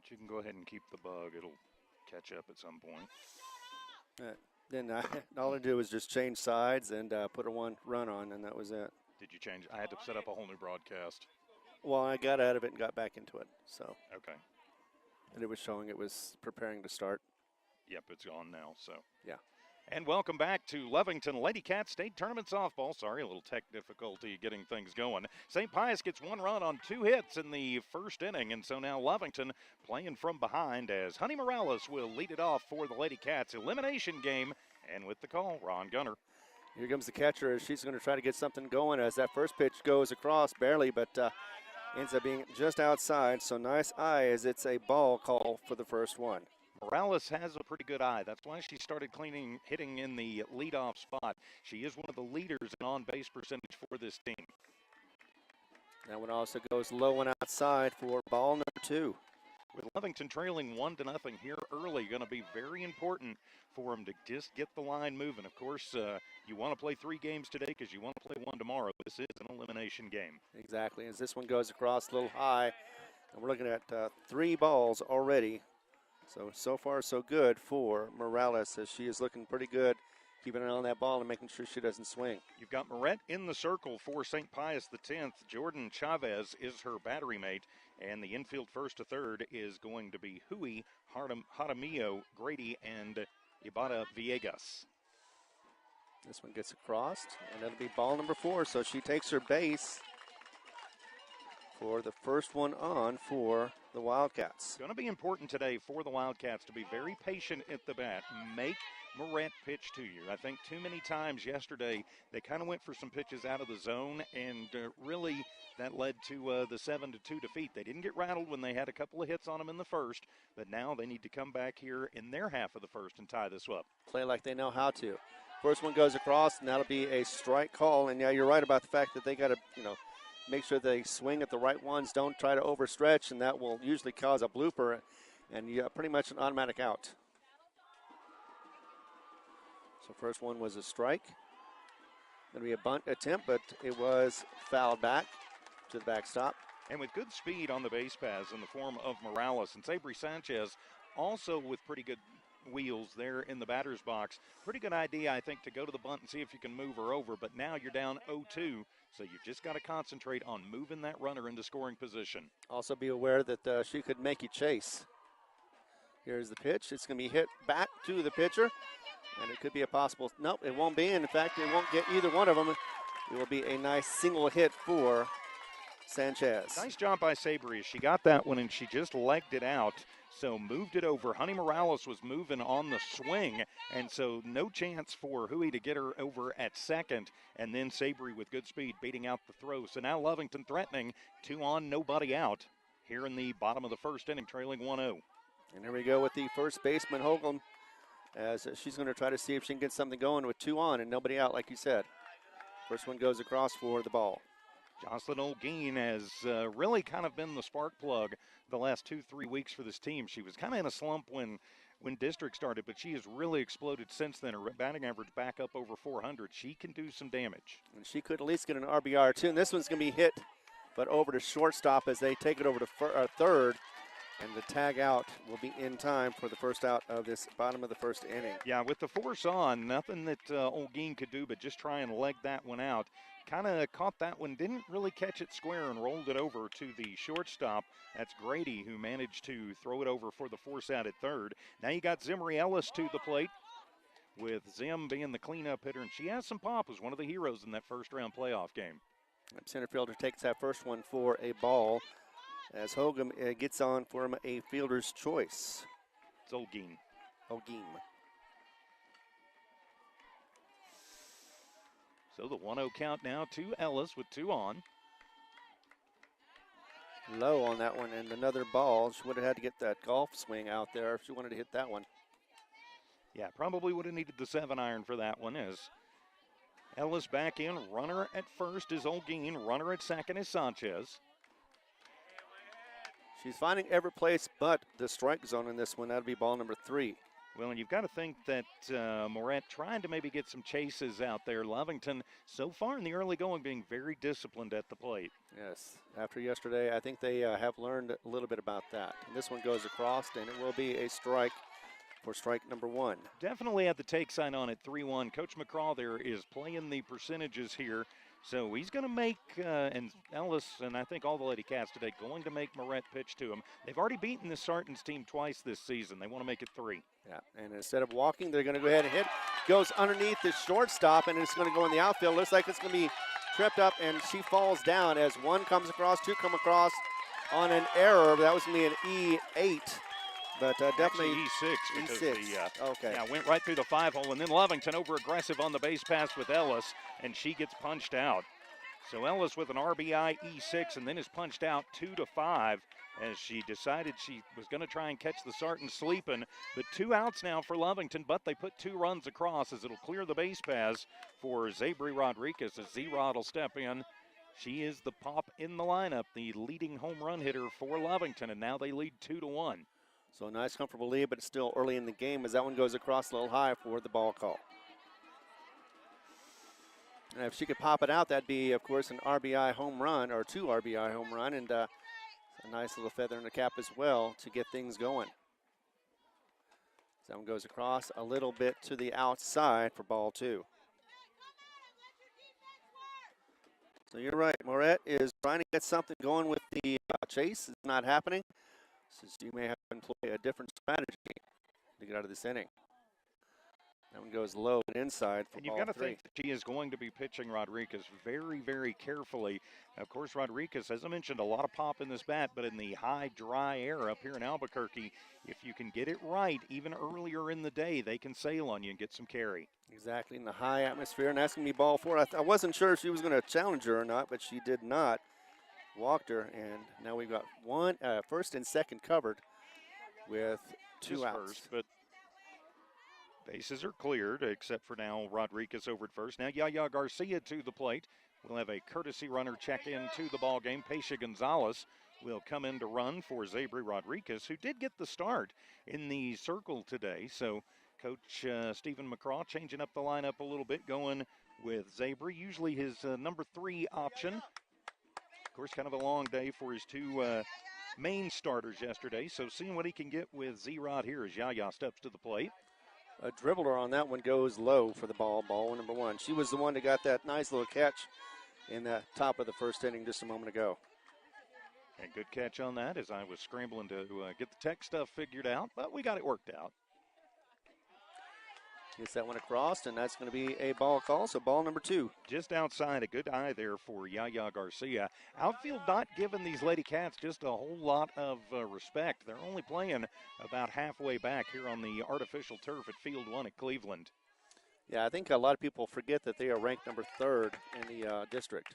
But you can go ahead and keep the bug. It'll catch up at some point. Then all I did was just change sides and put a one run on, and that was it. Did you change? I had to set up a whole new broadcast. Well, I got out of it and got back into it. So. Okay. And it was showing it was preparing to start. Yep, it's gone now. So. Yeah. And welcome back to Lovington Lady Cat State Tournament Softball. Sorry, a little tech difficulty getting things going. St. Pius gets one run on 2 hits in the first inning, and so now Lovington playing from behind as Honey Morales will lead it off for the Lady Cats elimination game. And with the call, Ron Gunner. Here comes the catcher as she's going to try to get something going as that first pitch goes across barely, but ends up being just outside. So nice eye as it's a ball call for the first one. Morales has a pretty good eye. That's why she started hitting in the leadoff spot. She is one of the leaders in on-base percentage for this team. That one also goes low and outside for ball number 2. With Lovington trailing 1-0 here early, going to be very important for them to just get the line moving. Of course, you want to play 3 games today because you want to play 1 tomorrow. This is an elimination game. Exactly. As this one goes across a little high, and we're looking at 3 balls already. So far, so good for Morales as she is looking pretty good, keeping an eye on that ball and making sure she doesn't swing. You've got Moret in the circle for St. Pius X. Jordan Chavez is her battery mate, and the infield first to third is going to be Hui, Jaramillo, Grady, and Ibarra Villegas. This one gets across, and that'll be ball number 4, so she takes her base for the first one on for the Wildcats. It's going to be important today for the Wildcats to be very patient at the bat. Make Moret pitch to you. I think too many times yesterday they kind of went for some pitches out of the zone, and really that led to the 7-2 defeat. They didn't get rattled when they had a couple of hits on them in the first, but now they need to come back here in their half of the first and tie this up. Play like they know how to. First one goes across, and that'll be a strike call. And yeah, you're right about the fact that they got to, make sure they swing at the right ones. Don't try to overstretch, and that will usually cause a blooper, and you pretty much an automatic out. So first one was a strike. Going to be a bunt attempt, but it was fouled back to the backstop. And with good speed on the base paths in the form of Morales and Sabri Sanchez, also with pretty good wheels there in the batter's box. Pretty good idea, I think, to go to the bunt and see if you can move her over. But now you're down 0-2, so you've just got to concentrate on moving that runner into scoring position. Also be aware that she could make you chase. Here's the pitch. It's going to be hit back to the pitcher, and it could be a possible. Nope, it won't be. In fact, it won't get either one of them. It will be a nice single hit for Sanchez. Nice job by Sabri. She got that one, and she just legged it out. So moved it over. Honey Morales was moving on the swing, and so no chance for Hui to get her over at second, and then Sabri with good speed beating out the throw. So now Lovington threatening, 2 on, nobody out here in the bottom of the first inning, trailing 1-0. And here we go with the first baseman, Hoagland, as she's going to try to see if she can get something going with 2 on and nobody out, like you said. First one goes across for the ball. Jocelyn Olguin has really kind of been the spark plug the last 2-3 weeks for this team. She was kind of in a slump when district started, but she has really exploded since then. Her batting average back up over 400. She can do some damage. And she could at least get an RBI or 2. And this one's going to be hit, but over to shortstop as they take it over to third. And the tag out will be in time for the first out of this bottom of the first inning. Yeah, with the force on, nothing that Olguin could do but just try and leg that one out. Kind of caught that one, didn't really catch it square and rolled it over to the shortstop. That's Grady who managed to throw it over for the force out at third. Now you got Zimri Ellis to the plate, with Zim being the cleanup hitter, and she has some pop, was one of the heroes in that first round playoff game. And center fielder takes that first one for a ball as Hoagland gets on for him a fielder's choice. It's Olguin. So the 1-0 count now to Ellis with 2 on. Low on that one, and another ball. She would have had to get that golf swing out there if she wanted to hit that one. Yeah, probably would have needed the 7-iron for that one. As Ellis back in, runner at first is Olguin, runner at second is Sanchez. She's finding every place but the strike zone in this one. That'll be ball number 3. Well, and you've got to think that Moret trying to maybe get some chases out there. Lovington, so far in the early going, being very disciplined at the plate. Yes, after yesterday, I think they have learned a little bit about that. And this one goes across, and it will be a strike for strike number 1. Definitely had the take sign on it, 3-1. Coach McCraw there is playing the percentages here. So he's going to make, and Ellis and I think all the Lady Cats today, going to make Moret pitch to him. They've already beaten the Sartans team twice this season. They want to make it 3. Yeah, and instead of walking, they're going to go ahead and hit. Goes underneath the shortstop, and it's going to go in the outfield. Looks like it's going to be tripped up, and she falls down as 1 comes across, 2 come across on an error. That was going to be an E8. But definitely actually E6. E6. Okay. Yeah, went right through the 5-hole, and then Lovington over aggressive on the base pass with Ellis, and she gets punched out. So Ellis with an RBI E6, and then is punched out 2-5 as she decided she was going to try and catch the Sartans sleeping. But 2 outs now for Lovington, but they put 2 runs across as it'll clear the base paths for Zabri Rodriguez as Z-Rod will step in. She is the pop in the lineup, the leading home run hitter for Lovington, and now they lead 2-1. So a nice, comfortable lead, but it's still early in the game as that one goes across a little high for the ball call. And if she could pop it out, that'd be, of course, an RBI home run, or 2 RBI home run, and a nice little feather in the cap as well to get things going. So that one goes across a little bit to the outside for ball 2. So you're right, Moret is trying to get something going with the chase. It's not happening. So you may have to employ a different strategy to get out of this inning. That one goes low and inside for and you've ball got to 3. think that she is going to be pitching Rodriguez very, very carefully. Of course, Rodriguez, as I mentioned, a lot of pop in this bat, but in the high, dry air up here in Albuquerque, if you can get it right, even earlier in the day, they can sail on you and get some carry. Exactly, in the high atmosphere, and that's going to be ball 4. I wasn't sure if she was going to challenge her or not, but she did not. Walked her, and now we've got first and second covered with 2 outs. First, but bases are cleared, except for now Rodriguez over at first. Now Yaya Garcia to the plate. We'll have a courtesy runner check in to the ball game. Pesha Gonzalez will come in to run for Zabri Rodriguez, who did get the start in the circle today. So Coach Stephen McCraw changing up the lineup a little bit, going with Zabri, usually his number 3 option. Of course, kind of a long day for his 2 main starters yesterday. So seeing what he can get with Z-Rod here as Yaya steps to the plate. A dribbler on that one goes low for the ball number 1. She was the one that got that nice little catch in the top of the first inning just a moment ago. And good catch on that as I was scrambling to get the tech stuff figured out, but we got it worked out. Gets that one across, and that's going to be a ball call, so ball number 2. Just outside, a good eye there for Yaya Garcia. Outfield not giving these Lady Cats just a whole lot of respect. They're only playing about halfway back here on the artificial turf at Field 1 at Cleveland. Yeah, I think a lot of people forget that they are ranked number 3rd in the district.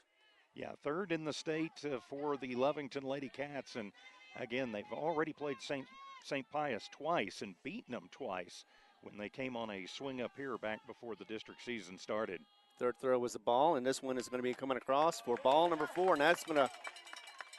Yeah, 3rd in the state for the Lovington Lady Cats, and again, they've already played St. Pius twice and beaten them twice when they came on a swing up here back before the district season started. Third throw was a ball, and this one is going to be coming across for ball number 4, and that's going to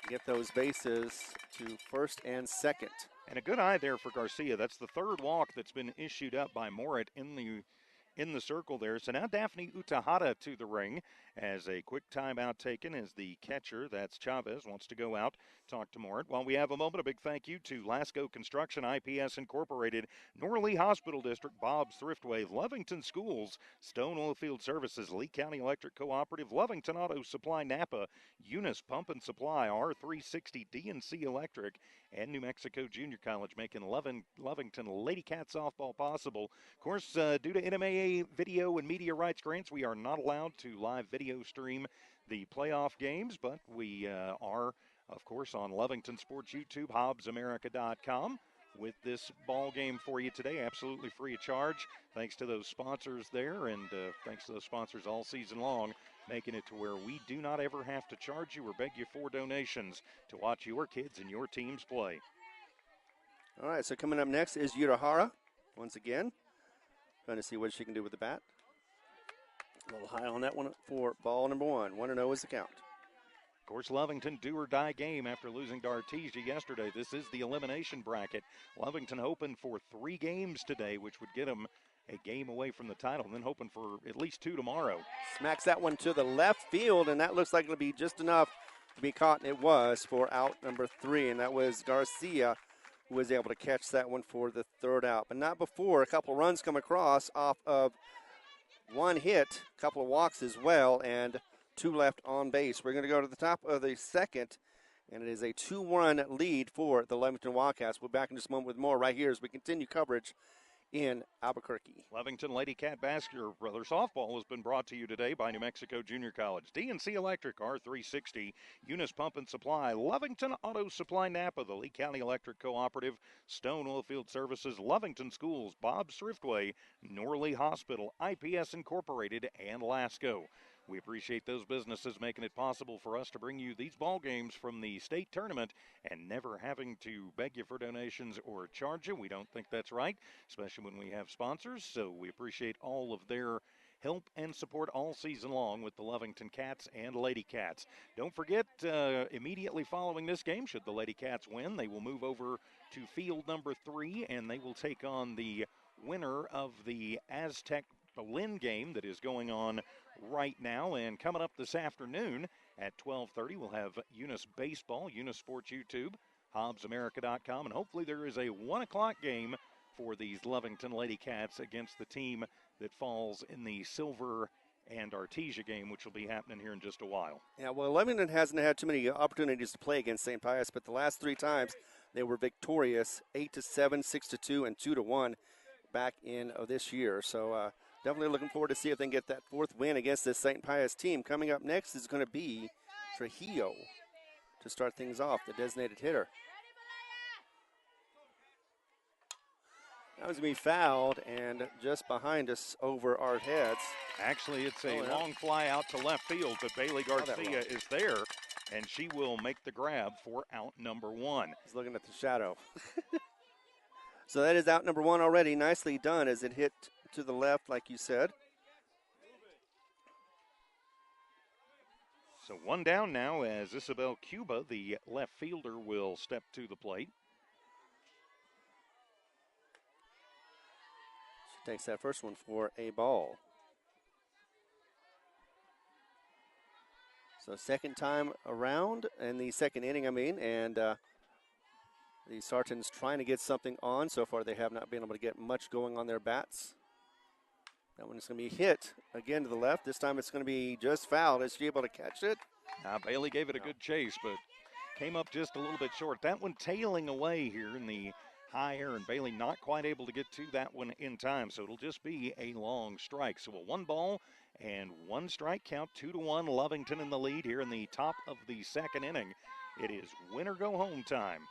get those bases to first and second. And a good eye there for Garcia. That's the 3rd walk that's been issued up by Moret in the circle there. So now Daphne Utahara to the ring as a quick timeout taken as the catcher, that's Chavez, wants to go out, talk to Moret. While we have a moment, a big thank you to Lasco Construction, IPS Incorporated, Norley Hospital District, Bob's Thriftway, Lovington Schools, Stone Oilfield Services, Lee County Electric Cooperative, Lovington Auto Supply, Napa, Eunice Pump and Supply, R360, DNC Electric, and New Mexico Junior College, making Lovington Lady Cat Softball possible. Of course, due to NMAA video and media rights grants, we are not allowed to live video stream the playoff games, but we are, of course, on Lovington Sports YouTube, HobbsAmerica.com, with this ball game for you today, absolutely free of charge. Thanks to those sponsors there, and thanks to those sponsors all season long, making it to where we do not ever have to charge you or beg you for donations to watch your kids and your teams play. All right, so coming up next is Utahara, once again. Trying to see what she can do with the bat. A little high on that one for ball number 1. 1-0 is the count. Of course, Lovington do or die game after losing to Artesia yesterday. This is the elimination bracket. Lovington hoping for 3 games today, which would get them a game away from the title, and then hoping for at least 2 tomorrow. Smacks that one to the left field, and that looks like it'll be just enough to be caught, and it was for out number 3, and that was Garcia who was able to catch that one for the 3rd out. But not before a couple runs come across off of 1 hit, a couple of walks as well, and 2 left on base. We're going to go to the top of the 2nd, and it is a 2-1 lead for the Lovington Wildcats. We'll be back in just a moment with more right here as we continue coverage in Albuquerque. Lovington Lady Cat softball has been brought to you today by New Mexico Junior College. DNC Electric, R360, Eunice Pump and Supply, Lovington Auto Supply Napa, the Lee County Electric Cooperative, Stone Oilfield Services, Lovington Schools, Bob Thriftway, Norley Hospital, IPS Incorporated, and Lasco. We appreciate those businesses making it possible for us to bring you these ball games from the state tournament and never having to beg you for donations or charge you. We don't think that's right, especially when we have sponsors. So we appreciate all of their help and support all season long with the Lovington Cats and Lady Cats. Don't forget, immediately following this game, should the Lady Cats win, they will move over to field number 3, and they will take on the winner of the Aztec Berlin game that is going on right now. And coming up this afternoon at 12:30, we'll have Eunice Baseball, Eunice Sports YouTube, HobbsAmerica.com, and hopefully there is a 1 o'clock game for these Lovington Lady Cats against the team that falls in the Silver and Artesia game, which will be happening here in just a while. Yeah, well, Lovington hasn't had too many opportunities to play against St. Pius, but the last 3 times they were victorious, 8-7, 6-2, and 2-1 back in this year. So definitely looking forward to see if they can get that 4th win against this St. Pius team. Coming up next is going to be Trujillo to start things off, the designated hitter. That was going to be fouled and just behind us over our heads. Actually, it's a long fly out to left field, but Bailey Garcia is there, and she will make the grab for out number 1. He's looking at the shadow. So that is out number 1 already. Nicely done as it hit to the left, like you said. So 1 down now as Isabel Cuba, the left fielder, will step to the plate. She takes that first one for a ball. So 2nd time around in the 2nd inning, and the Sartans trying to get something on. So far they have not been able to get much going on their bats. That one is going to be hit again to the left. This time it's going to be just fouled. Is she able to catch it? Bailey gave it a good chase, but came up just a little bit short. That one tailing away here in the high air, and Bailey not quite able to get to that one in time. So it'll just be a long strike. So a 1 ball and 1 strike count, 2-1. Lovington in the lead here in the top of the 2nd inning. It is win or go home time.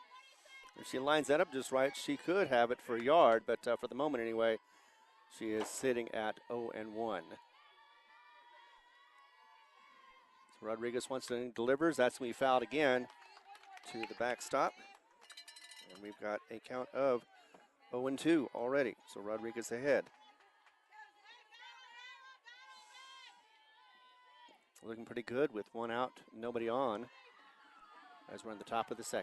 If she lines that up just right, she could have it for a yard, but for the moment anyway, she is sitting at 0-1. So Rodriguez once again delivers. That's going to be fouled again to the backstop. And we've got a count of 0-2 already. So Rodriguez ahead. Looking pretty good with 1 out, nobody on, as we're in the top of the 2nd.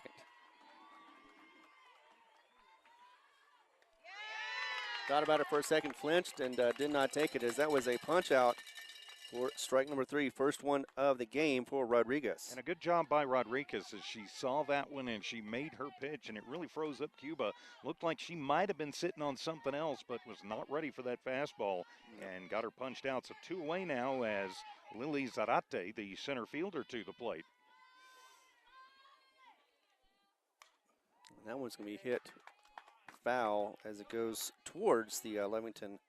Thought about it for a second, flinched, and did not take it, as that was a punch out for strike number 3, first one of the game for Rodriguez. And a good job by Rodriguez as she saw that one and she made her pitch, and it really froze up Cuba. Looked like she might have been sitting on something else, but was not ready for that fastball and got her punched out. So 2 away now as Lily Zarate, the center fielder, to the plate. And that one's going to be hit foul as it goes towards the Lovington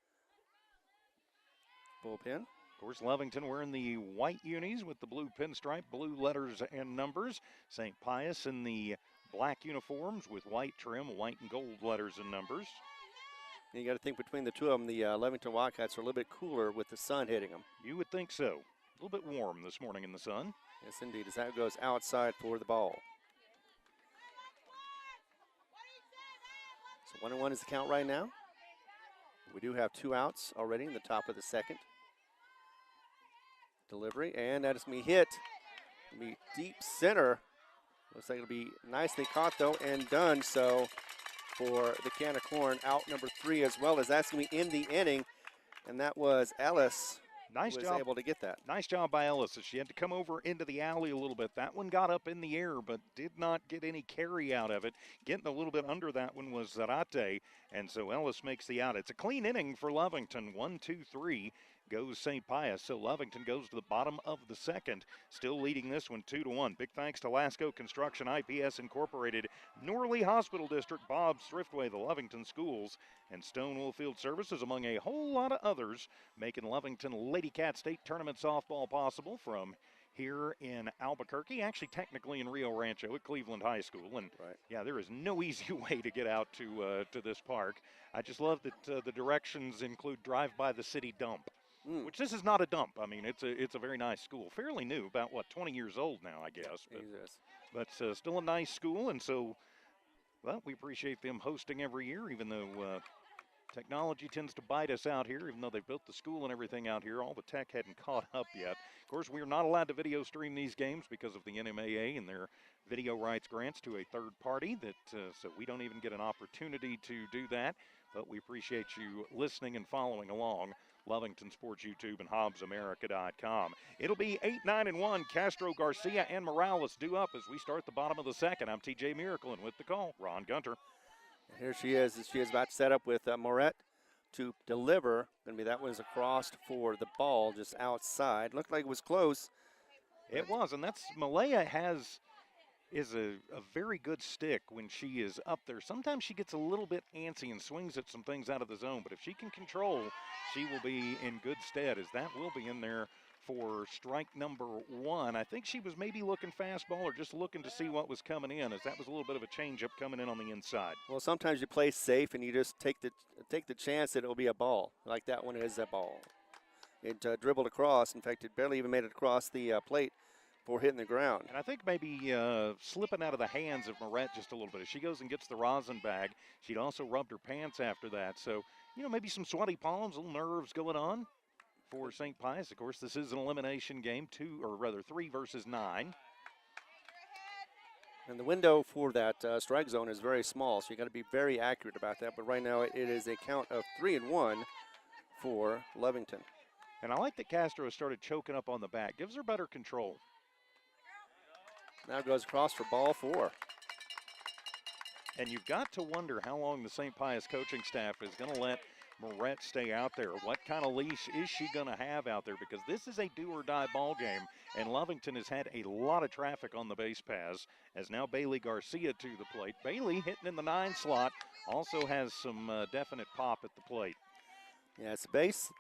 bullpen. Of course, Lovington wearing the white unis with the blue pinstripe, blue letters and numbers. St. Pius in the black uniforms with white trim, white and gold letters and numbers. And you got to think between the 2 of them, the Lovington Wildcats are a little bit cooler with the sun hitting them. You would think so. A little bit warm this morning in the sun. Yes, indeed, as that goes outside for the ball. So 1-1 is the count right now. We do have 2 outs already in the top of the 2nd. Delivery, and that is going to be hit Be deep center. Looks like it'll be nicely caught though and done. So for the can of corn, out number 3 as well as that's going to be in the inning. And that was Ellis. Nice who job. was able to get that. Nice job by Ellis. She had to come over into the alley a little bit. That one got up in the air, but did not get any carry out of it. Getting a little bit under that one was Zarate, and so Ellis makes the out. It's a clean inning for Lovington. 1-2-3 goes St. Pius. So Lovington goes to the bottom of the second, still leading this one 2-1. Big thanks to Lasco Construction, IPS Incorporated, Norley Hospital District, Bob's Thriftway, the Lovington Schools, and Stonewall Field Services, among a whole lot of others, making Lovington Lady Cat State Tournament softball possible from here in Albuquerque, actually technically in Rio Rancho at Cleveland High School. And yeah, there is no easy way to get out to this park. I just love that the directions include drive by the city dump. Which this is not a dump. I mean, it's a very nice school. Fairly new, about, 20 years old now, I guess. But still a nice school, and so, well, we appreciate them hosting every year, even though technology tends to bite us out here, even though they built the school and everything out here. All the tech hadn't caught up yet. Of course, we are not allowed to video stream these games because of the NMAA and their video rights grants to a third party, so we don't even get an opportunity to do that. But we appreciate you listening and following along. Lovington Sports YouTube and HobbsAmerica.com. It'll be 8-9-1. Castro, Garcia, and Morales due up as we start the bottom of the second. I'm TJ Miracle, and with the call, Ron Gunter. Here she is. She is about to set up with Moret to deliver. Going to be that one's across for the ball just outside. Looked like it was close. It was, and that's Malaya is a very good stick when she is up there. Sometimes she gets a little bit antsy and swings at some things out of the zone, but if she can control, she will be in good stead, as that will be in there for strike number 1. I think she was maybe looking fastball or just looking to see what was coming in, as that was a little bit of a changeup coming in on the inside. Well, sometimes you play safe and you just take the chance that it will be a ball, like that one is a ball. It dribbled across. In fact, it barely even made it across the plate for hitting the ground. And I think maybe slipping out of the hands of Moret just a little bit. As she goes and gets the rosin bag, she'd also rubbed her pants after that. So, maybe some sweaty palms, little nerves going on for St. Pius. Of course, this is an elimination game, 3 versus 9. And the window for that strike zone is very small, so you got to be very accurate about that. But right now it is a count of 3-1 for Lovington. And I like that Castro has started choking up on the bat. Gives her better control. Now goes across for ball 4. And you've got to wonder how long the St. Pius coaching staff is going to let Moret stay out there. What kind of leash is she going to have out there? Because this is a do-or-die ball game, and Lovington has had a lot of traffic on the base paths, as now Bailey Garcia to the plate. Bailey hitting in the 9 slot, also has some definite pop at the plate. Yeah, it's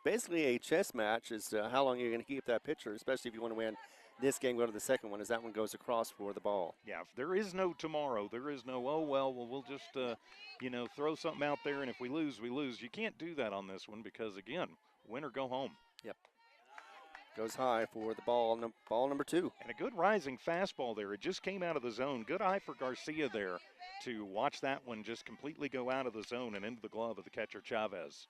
basically a chess match is how long you're going to keep that pitcher, especially if you want to win this game, go to the second one, as that one goes across for the ball. Yeah, if there is no tomorrow, there is no, we'll just, throw something out there, and if we lose, we lose. You can't do that on this one because, again, win or go home. Yep. Goes high for the ball number 2. And a good rising fastball there. It just came out of the zone. Good eye for Garcia there to watch that one just completely go out of the zone and into the glove of the catcher, Chavez.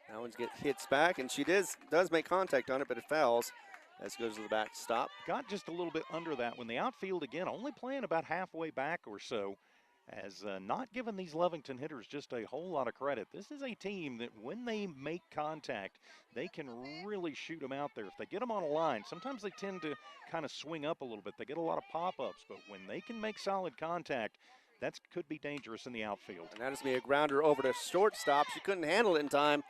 That one hits back, and she does make contact on it, but it fouls. As goes to the backstop. Got just a little bit under that one. The outfield, again, only playing about halfway back or so, as not giving these Lovington hitters just a whole lot of credit. This is a team that when they make contact, they can really shoot them out there. If they get them on a line, sometimes they tend to kind of swing up a little bit. They get a lot of pop-ups, but when they can make solid contact, that could be dangerous in the outfield. And that is going to be a grounder over to shortstop. She couldn't handle it in time.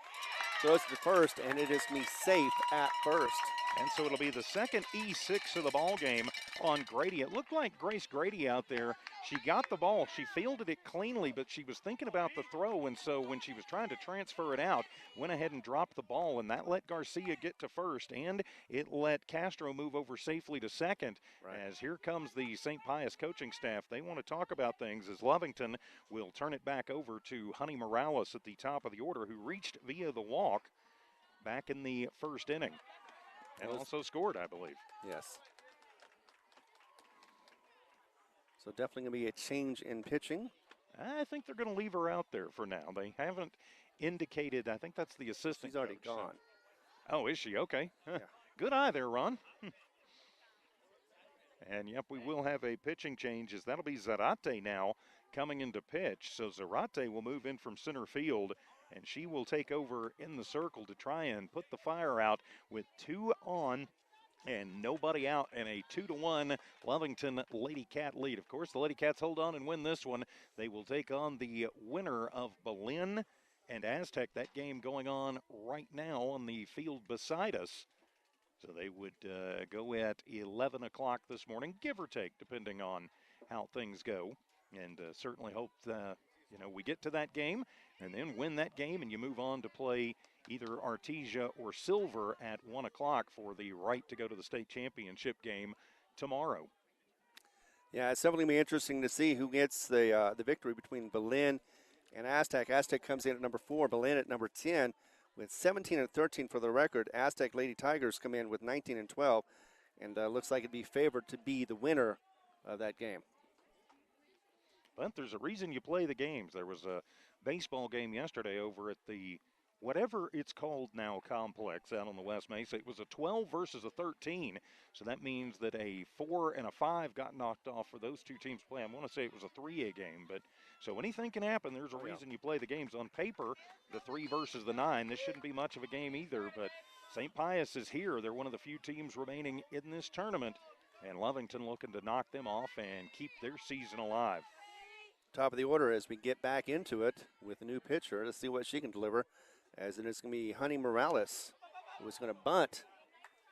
Throws to first, and it is going to be safe at first. And so it'll be the second E6 of the ball game on Grady. It looked like Grace Grady out there. She got the ball. She fielded it cleanly, but she was thinking about the throw, and so when she was trying to transfer it out, went ahead and dropped the ball, and that let Garcia get to first, and it let Castro move over safely to second. Right. As here comes the St. Pius coaching staff. They want to talk about things as Lovington will turn it back over to Honey Morales at the top of the order, who reached via the walk back in the first inning. And also scored, I believe. Yes. So definitely going to be a change in pitching. I think they're going to leave her out there for now. They haven't indicated. I think that's the assistant. She's already coach, gone. So. Oh, is she? Okay. Yeah. Good eye there, Ron. And, yep, we will have a pitching change as that'll be Zarate now coming into pitch. So Zarate will move in from center field, and she will take over in the circle to try and put the fire out with 2 on and nobody out, and a 2-1 Lovington Lady Cat lead. Of course, the Lady Cats hold on and win this one. They will take on the winner of Belen and Aztec. That game going on right now on the field beside us. So they would go at 11 o'clock this morning, give or take, depending on how things go. And certainly hope, we get to that game and then win that game, and you move on to play either Artesia or Silver at 1 o'clock for the right to go to the state championship game tomorrow. Yeah, it's definitely going to be interesting to see who gets the victory between Belen and Aztec. Aztec comes in at number 4, Belen at number 10 with 17 and 13 for the record. Aztec Lady Tigers come in with 19 and 12, and looks like it'd be favored to be the winner of that game. But there's a reason you play the games. There was a baseball game yesterday over at the whatever it's called now complex out on the West Mesa. It was a 12 versus a 13, so that means that a 4 and a 5 got knocked off for those two teams playing. I want to say it was a 3A game, but so anything can happen. There's a reason you play the games. On paper, the 3 versus the 9, this shouldn't be much of a game either, but St. Pius is here. They're one of the few teams remaining in this tournament, and Lovington looking to knock them off and keep their season alive. Top of the order as we get back into it with a new pitcher. Let's see what she can deliver, as it is going to be Honey Morales, who was going to bunt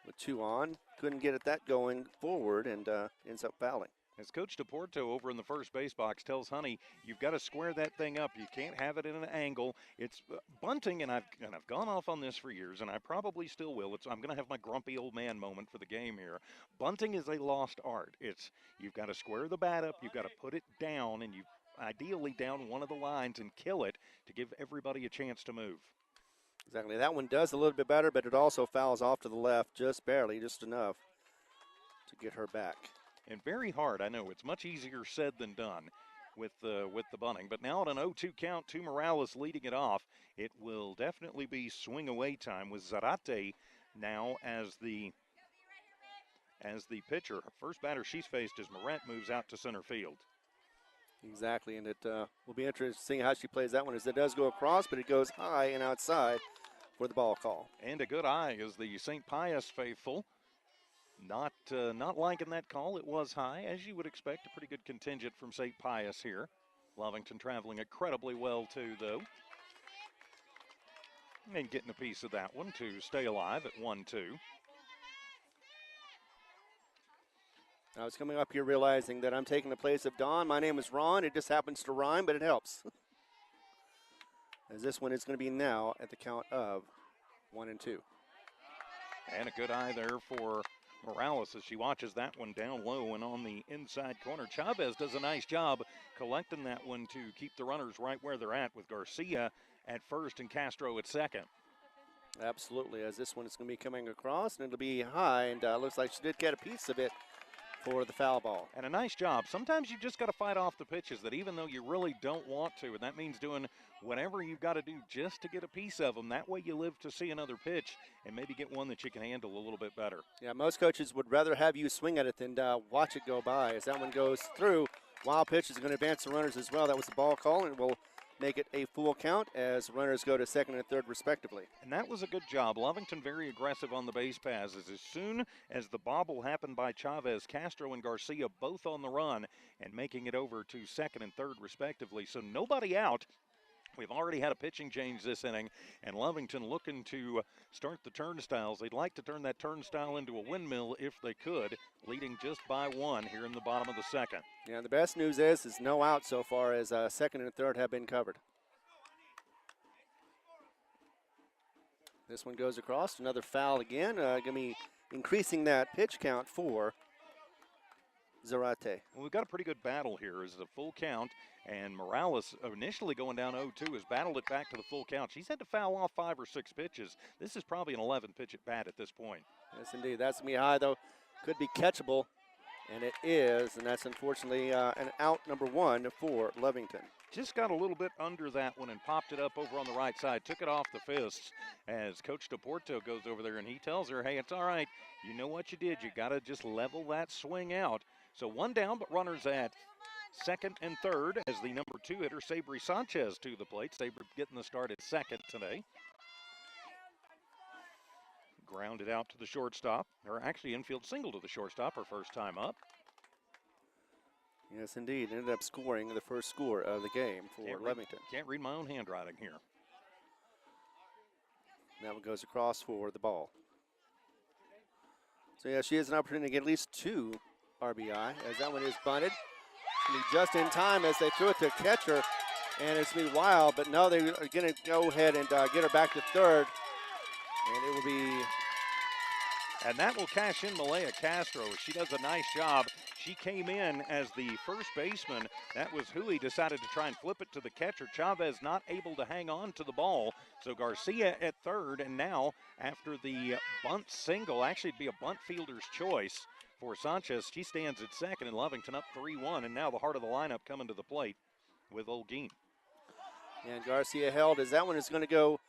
with 2 on. Couldn't get that going forward and ends up fouling. As Coach DePorto over in the first base box tells Honey, you've got to square that thing up. You can't have it in an angle. It's bunting, and I've gone off on this for years, and I probably still will. I'm going to have my grumpy old man moment for the game here. Bunting is a lost art. You've got to square the bat up, you've got to put it down, and you ideally down one of the lines and kill it to give everybody a chance to move. Exactly. That one does a little bit better, but it also fouls off to the left just barely, just enough to get her back. And very hard, I know. It's much easier said than done with the bunting. But now at an 0-2 count to Morales leading it off, it will definitely be swing away time with Zarate now as the pitcher. Her first batter she's faced as Moret moves out to center field. Exactly, and it will be interesting to see how she plays that one, as it does go across, but it goes high and outside for the ball call. And a good eye is the St. Pius faithful. Not liking that call. It was high, as you would expect. A pretty good contingent from St. Pius here. Lovington traveling incredibly well, too, though. And getting a piece of that one to stay alive at 1-2. I was coming up here realizing that I'm taking the place of Don. My name is Ron. It just happens to rhyme, but it helps. As this one is going to be now at the count of 1-2. And a good eye there for Morales as she watches that one down low and on the inside corner. Chavez does a nice job collecting that one to keep the runners right where they're at, with Garcia at first and Castro at second. Absolutely, as this one is going to be coming across, and it'll be high, and looks like she did get a piece of it for the foul ball. And a nice job. Sometimes you just got to fight off the pitches that even though you really don't want to, and that means doing whatever you've got to do just to get a piece of them. That way you live to see another pitch and maybe get one that you can handle a little bit better. Yeah, most coaches would rather have you swing at it than watch it go by. As that one goes through, wild pitch is going to advance the runners as well. That was the ball call, and will make it a full count as runners go to second and third respectively. And that was a good job. Lovington very aggressive on the base passes. As soon as the bobble happened by Chavez, Castro and Garcia both on the run and making it over to second and third respectively. So nobody out. We've already had a pitching change this inning, and Lovington looking to start the turnstiles. They'd like to turn that turnstile into a windmill if they could, leading just by 1 here in the bottom of the second. Yeah, the best news is no out so far, as second and third have been covered. This one goes across, another foul again. Going to be increasing that pitch count for Zarate. Well, we've got a pretty good battle here. It's a full count, and Morales, initially going down 0-2, has battled it back to the full count. She's had to foul off 5 or 6 pitches. This is probably an 11 pitch at bat at this point. Yes, indeed. That's going to be high, though. Could be catchable And it is, and that's unfortunately an out number 1 for Lovington. Just got a little bit under that one and popped it up over on the right side. Took it off the fists as Coach DePorto goes over there and he tells her, hey, it's all right. You know what you did. You got to just level that swing out. So one down, but runners at second and third as the number 2 hitter, Sabri Sanchez, to the plate. Sabri getting the start at second today. Grounded out to the shortstop, or actually infield single to the shortstop, her first time up. Yes, indeed. Ended up scoring the first score of the game for Lovington. Can't read my own handwriting here. That one goes across for the ball. So, yeah, she has an opportunity to get at least 2 RBI as that one is bunted. It's going to be just in time as they throw it to catcher, and it's going to be wild, but no, they're going to go ahead and get her back to third, and it will be... And that will cash in Malaya Castro. She does a nice job. She came in as the first baseman. That was Hui decided to try and flip it to the catcher. Chavez not able to hang on to the ball. So Garcia at third, and now after the bunt single, actually it'd be a bunt fielder's choice for Sanchez. She stands at second, and Lovington up 3-1, and now the heart of the lineup coming to the plate with Olguin. And Garcia held as that one is going to go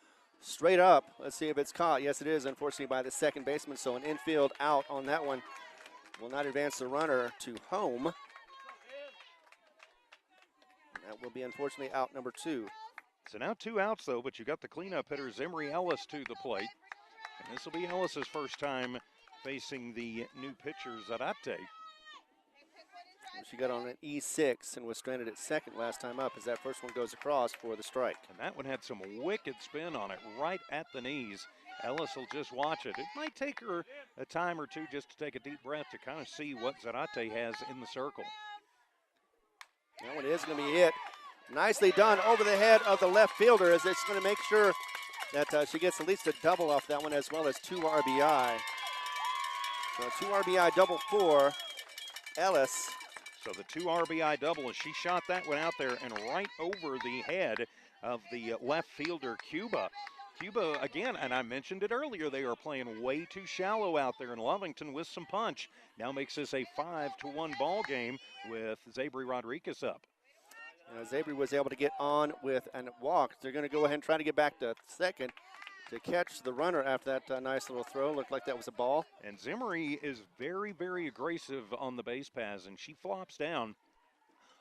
straight up. Let's see if it's caught. Yes, it is, unfortunately, by the second baseman. So an infield out on that one will not advance the runner to home. That will be, unfortunately, out number 2. So now 2 outs, though, but you got the cleanup hitter, Zimri Ellis, to the plate. And this will be Ellis's first time facing the new pitcher, Zarate. She got on an E6 and was stranded at second last time up as that first one goes across for the strike. And that one had some wicked spin on it right at the knees. Ellis will just watch it. It might take her a time or two just to take a deep breath to kind of see what Zarate has in the circle. That one is going to be hit. Nicely done over the head of the left fielder as it's going to make sure that she gets at least a double off that one as well as 2 RBI. So 2 RBI double for Ellis. So the 2 RBI double, and she shot that one out there and right over the head of the left fielder, Cuba. Cuba, again, and I mentioned it earlier, they are playing way too shallow out there in Lovington with some punch. Now makes this a 5-1 ball game with Zabri Rodriguez up. Zabri was able to get on with a walk. They're going to go ahead and try to get back to second to catch the runner after that nice little throw. Looked like that was a ball. And Zimri is very, very aggressive on the base paths, and she flops down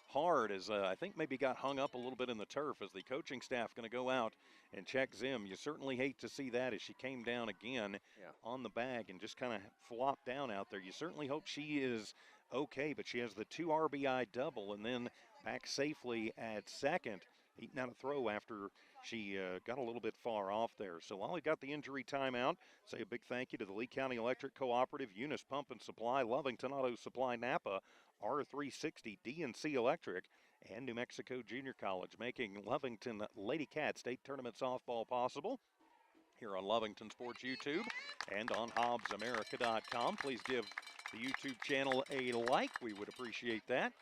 hard as I think maybe got hung up a little bit in the turf as the coaching staff going to go out and check Zim. You certainly hate to see that as she came down again on the bag and just kind of flopped down out there. You certainly hope she is okay, but she has the 2 RBI double and then back safely at second, eating out a throw after she got a little bit far off there. So while we got the injury timeout, say a big thank you to the Lee County Electric Cooperative, Eunice Pump and Supply, Lovington Auto Supply Napa, R360 DNC Electric, and New Mexico Junior College, making Lovington Lady Cat State Tournament Softball possible. Here on Lovington Sports YouTube and on HobbsAmerica.com. Please give the YouTube channel a like. We would appreciate that.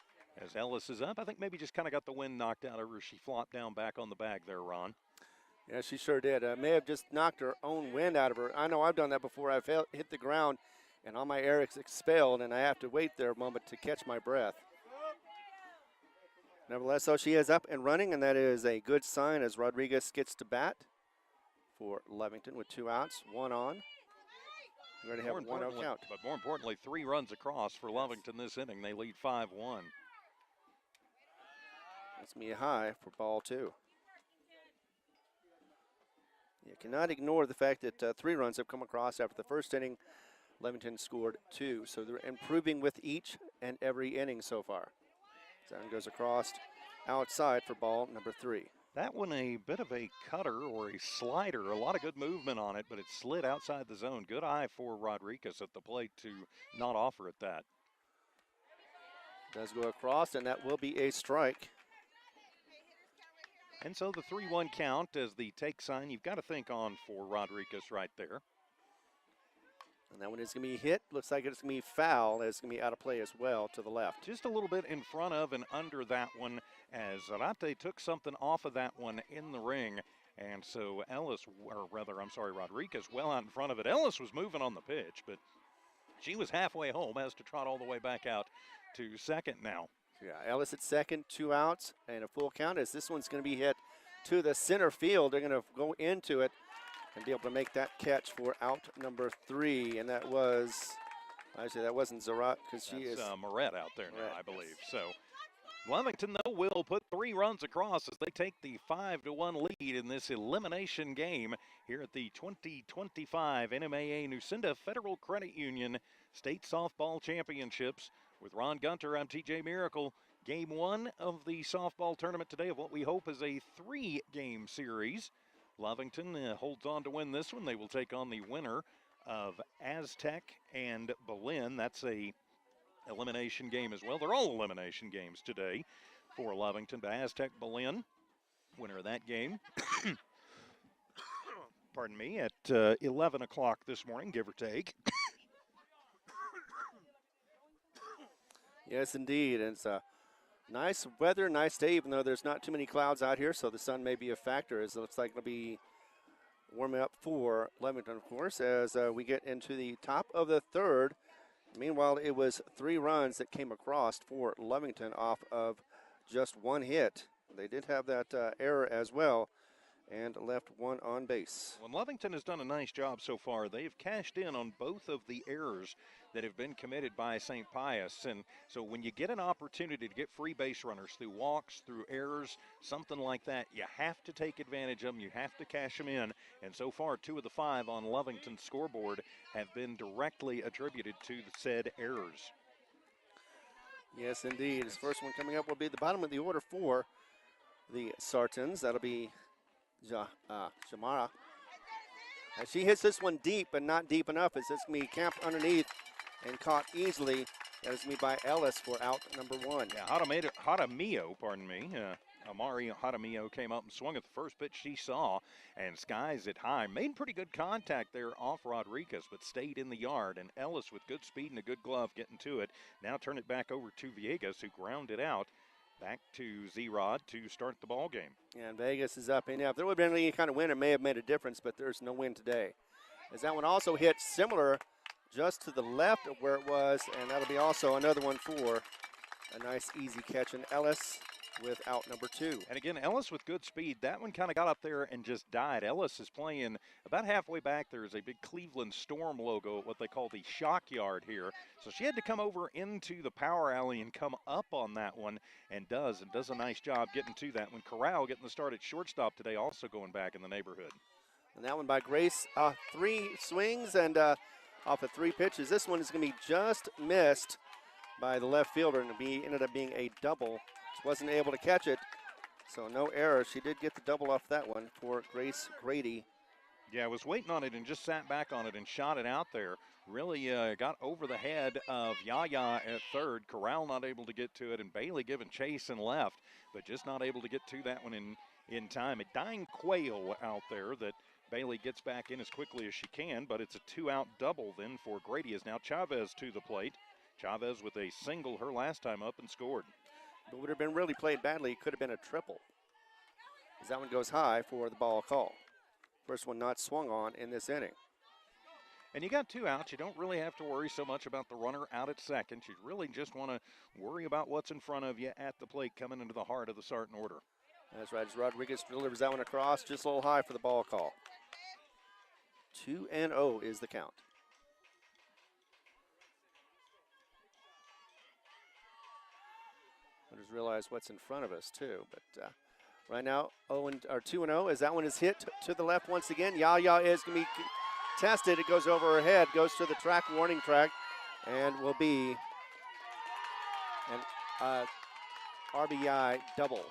As Ellis is up, I think maybe just kind of got the wind knocked out of her. She flopped down back on the bag there, Ron. Yeah, she sure did. May have just knocked her own wind out of her. I know I've done that before. I've hit the ground, and all my air is expelled, and I have to wait there a moment to catch my breath. Nevertheless, though, she is up and running, and that is a good sign as Rodriguez gets to bat for Lovington with 2 outs, 1 on. We already have 1 out count. But more importantly, 3 runs across for Lovington this inning. They lead 5-1. That's me high for ball 2. You cannot ignore the fact that 3 runs have come across after the first inning. Lovington scored 2, so they're improving with each and every inning so far. That one goes across outside for ball number 3. That one a bit of a cutter or a slider. A lot of good movement on it, but it slid outside the zone. Good eye for Rodriguez at the plate to not offer it that. Does go across, and that will be a strike. And so the 3-1 count as the take sign you've got to think on for Rodriguez right there. And that one is going to be hit. Looks like it's going to be foul. It's going to be out of play as well to the left. Just a little bit in front of and under that one as Zarate took something off of that one in the ring. And so Rodriguez well out in front of it. Ellis was moving on the pitch, but She was halfway home, has to trot all the way back out to second now. Yeah, Ellis at second, 2 outs, and a full count as this one's going to be hit to the center field. They're going to go into it and be able to make that catch for out number 3, and that was, actually that wasn't Zarat because she is Moret out there now, I believe. So Lovington, though, will put 3 runs across as they take the 5-1 lead in this elimination game here at the 2025 NMAA Nucinda Federal Credit Union State Softball Championships. With Ron Gunter, I'm TJ Miracle. Game 1 of the softball tournament today of what we hope is a 3-game series. Lovington holds on to win this one. They will take on the winner of Aztec and Belen. That's a elimination game as well. They're all elimination games today for Lovington. But Aztec Belen, winner of that game, pardon me, at 11 o'clock this morning, give or take. Yes, indeed. And it's nice weather, nice day, even though there's not too many clouds out here, so the sun may be a factor, as it looks like it'll be warming up for Lovington, of course, as we get into the top of the 3rd. Meanwhile, it was 3 runs that came across for Lovington off of just 1 hit. They did have that error as well and left 1 on base. Well, Lovington has done a nice job so far. They've cashed in on both of the errors that have been committed by St. Pius. And so when you get an opportunity to get free base runners through walks, through errors, something like that, you have to take advantage of them. You have to cash them in. And so far, 2 of the 5 on Lovington's scoreboard have been directly attributed to the said errors. Yes, indeed. His first one coming up will be the bottom of the order for the Sartans. That'll be Shamara. As she hits this one deep, but not deep enough. It's just going to be camped underneath and caught easily. That is me by Ellis for out number 1. Yeah, Haramio, pardon me. Amari Haramio came up and swung at the first pitch she saw and skies it high. Made pretty good contact there off Rodriguez, but stayed in the yard. And Ellis with good speed and a good glove getting to it. Now turn it back over to Villegas, who grounded out. Back to Z-Rod to start the ball game. And Vegas is up. And yeah, if there would have been any kind of win, it may have made a difference, but there's no win today. As that one also hit similar just to the left of where it was, and that'll be also another one for a nice easy catch. And Ellis with out number 2. And again, Ellis with good speed. That one kind of got up there and just died. Ellis is playing about halfway back. There is a big Cleveland Storm logo, what they call the shock yard here. So she had to come over into the power alley and come up on that one, and does a nice job getting to that one. Corral getting the start at shortstop today, also going back in the neighborhood. And that one by Grace, 3 swings and off of 3 pitches. This one is going to be just missed by the left fielder, and ended up being a double. She wasn't able to catch it, so no error. She did get the double off that one for Grace Grady. Yeah, I was waiting on it and just sat back on it and shot it out there. Really got over the head of Yaya at third. Corral not able to get to it, and Bailey giving chase and left, but just not able to get to that one in time. A dying quail out there that Bailey gets back in as quickly as she can, but it's a 2-out double then for Grady. Is now Chavez to the plate. Chavez with a single her last time up and scored. It would have been really played badly. It could have been a triple, as that one goes high for the ball call. First one not swung on in this inning. And you got 2 outs. You don't really have to worry so much about the runner out at second. You really just want to worry about what's in front of you at the plate coming into the heart of the Sarton order. That's right. As Rodriguez delivers that one across, just a little high for the ball call. 2-0 is the count. I just realized what's in front of us too, but right now 2-0 as that one is hit to the left once again. Yaya is going to be tested. It goes over her head, goes to the track warning track, and will be an RBI double.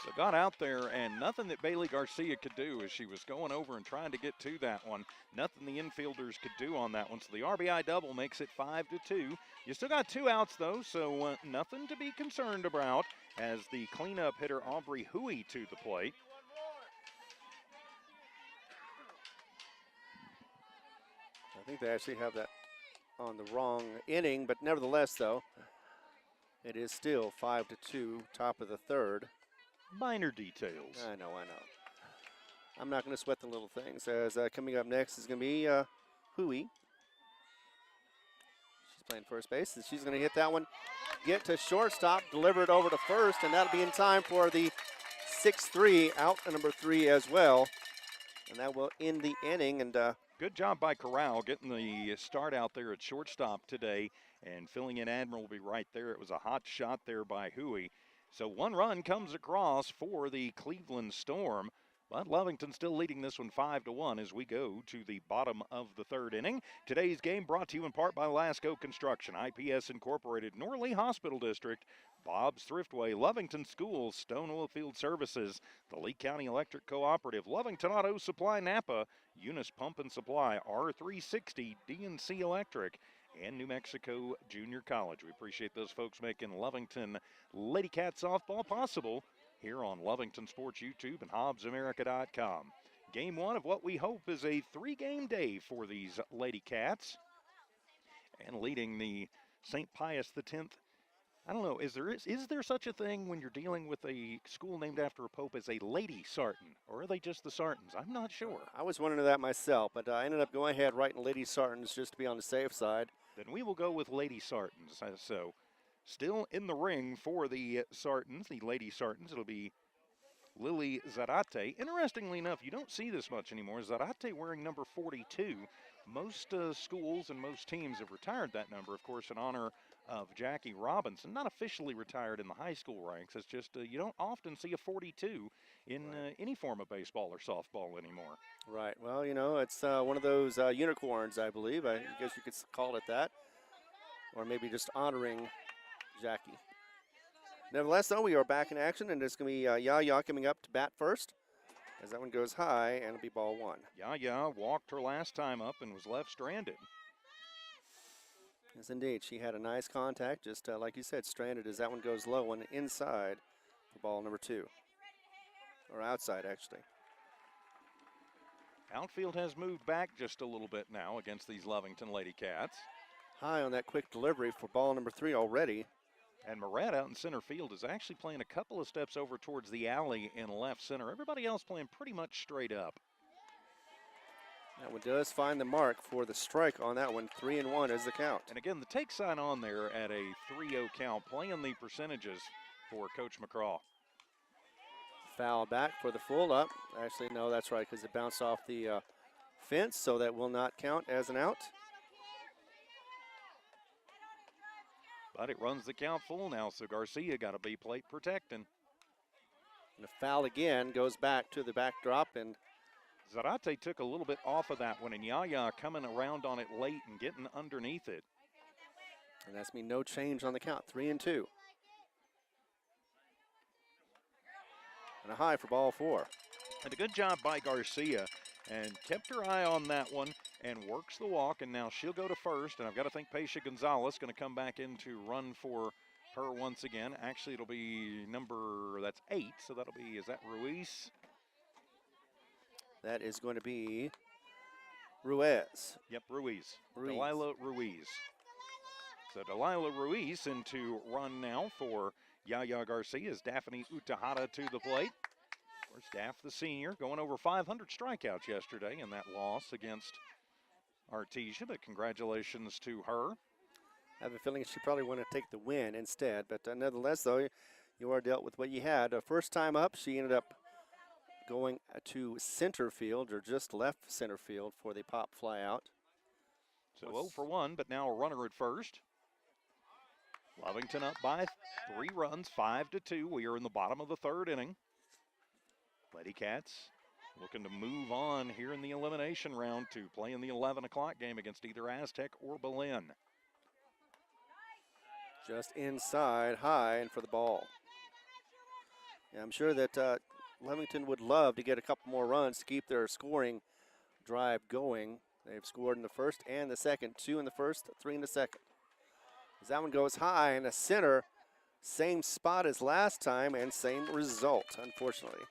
So got out there, and nothing that Bailey Garcia could do as she was going over and trying to get to that one. Nothing the infielders could do on that one. So the RBI double makes it 5-2. You still got 2 outs, though, so nothing to be concerned about as the cleanup hitter Aubrey Huey to the plate. I think they actually have that on the wrong inning, but nevertheless, though, it is still 5-2, top of the 3rd. Minor details. I know. I'm not going to sweat the little things. As coming up next is going to be Huey. playing first base. And she's going to hit that one, get to shortstop, deliver it over to first, and that'll be in time for the 6-3 out to number 3 as well. And that will end the inning. And good job by Corral getting the start out there at shortstop today and filling in admirably right there. It was a hot shot there by Huey. So 1 run comes across for the Cleveland Storm. But Lovington still leading this one 5-1 as we go to the bottom of the 3rd inning. Today's game brought to you in part by Lasco Construction, IPS Incorporated, Norley Hospital District, Bob's Thriftway, Lovington Schools, Stonewall Field Services, the Lee County Electric Cooperative, Lovington Auto Supply Napa, Eunice Pump and Supply, R360, DNC Electric, and New Mexico Junior College. We appreciate those folks making Lovington Lady Cat Softball possible here on Lovington Sports YouTube and HobbsAmerica.com. Game 1 of what we hope is a 3-game day for these Lady Cats. And leading the St. Pius X. I don't know, is there such a thing when you're dealing with a school named after a pope as a Lady Sarton? Or are they just the Sartons? I'm not sure. I was wondering that myself, but I ended up going ahead writing Lady Sartons just to be on the safe side. Then we will go with Lady Sartons. So still in the ring for the Sartons, the Lady Sartons. It'll be Lily Zarate. Interestingly enough, you don't see this much anymore. Zarate wearing number 42. Most schools and most teams have retired that number, of course, in honor of Jackie Robinson. Not officially retired in the high school ranks. It's just you don't often see a 42 in any form of baseball or softball anymore. Right. Well, you know, it's one of those unicorns, I believe. I guess you could call it that. Or maybe just honoring Jackie. Nevertheless, though, we are back in action, and it's going to be Yaya coming up to bat first. As that one goes high, and it'll be ball 1. Yaya walked her last time up and was left stranded. Yes, indeed. She had a nice contact, just like you said, stranded as that one goes low and inside for ball number 2. Or outside, actually. Outfield has moved back just a little bit now against these Lovington Lady Cats. High on that quick delivery for ball number 3 already. And Moret out in center field is actually playing a couple of steps over towards the alley in left center. Everybody else playing pretty much straight up. That one does find the mark for the strike on that one. 3-1 is the count. And again, the take sign on there at a 3-0 count, playing the percentages for Coach McCraw. Foul back for the full up. Actually, no, that's right, because it bounced off the fence, so that will not count as an out. But it runs the count full now, so Garcia got to be plate protecting. And the foul again goes back to the backdrop, and Zarate took a little bit off of that one, and Yaya coming around on it late and getting underneath it. And that's me no change on the count, 3-2. And a high for ball 4. And a good job by Garcia, and kept her eye on that one and works the walk, and now she'll go to first, and I've got to think Paisha Gonzalez going to come back in to run for her once again. Actually, it'll be that's 8, so that'll be, is that Ruiz? That is going to be Ruiz. Yep, Ruiz. Delilah Ruiz. So Delilah Ruiz in to run now for Yaya Garcia as Daphne Utahada to the plate. Of course, Daff, the senior, going over 500 strikeouts yesterday in that loss against Artesia, but congratulations to her. I have a feeling she probably want to take the win instead, but nonetheless, though, you are dealt with what you had. First time up, she ended up going to center field, or just left center field for the pop fly out. So 0 for 1, but now a runner at first. Lovington up by 3 runs, 5-2. We are in the bottom of the 3rd inning. Lady Cats looking to move on here in the elimination round to play in the 11 o'clock game against either Aztec or Belen. Just inside, high, and for the ball. Yeah, I'm sure that Lovington would love to get a couple more runs to keep their scoring drive going. They've scored in the first and the second, 2 in the first, 3 in the second. As that one goes high in the center, same spot as last time and same result, unfortunately.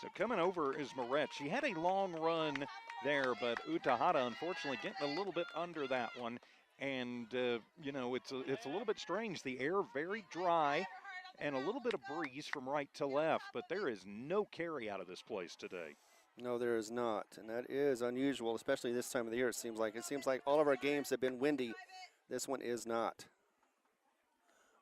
So coming over is Moret. She had a long run there, but Utahada unfortunately getting a little bit under that one. And, you know, it's a little bit strange. The air very dry and a little bit of breeze from right to left, but there is no carry out of this place today. No, there is not, and that is unusual, especially this time of the year. It seems like all of our games have been windy This one is not.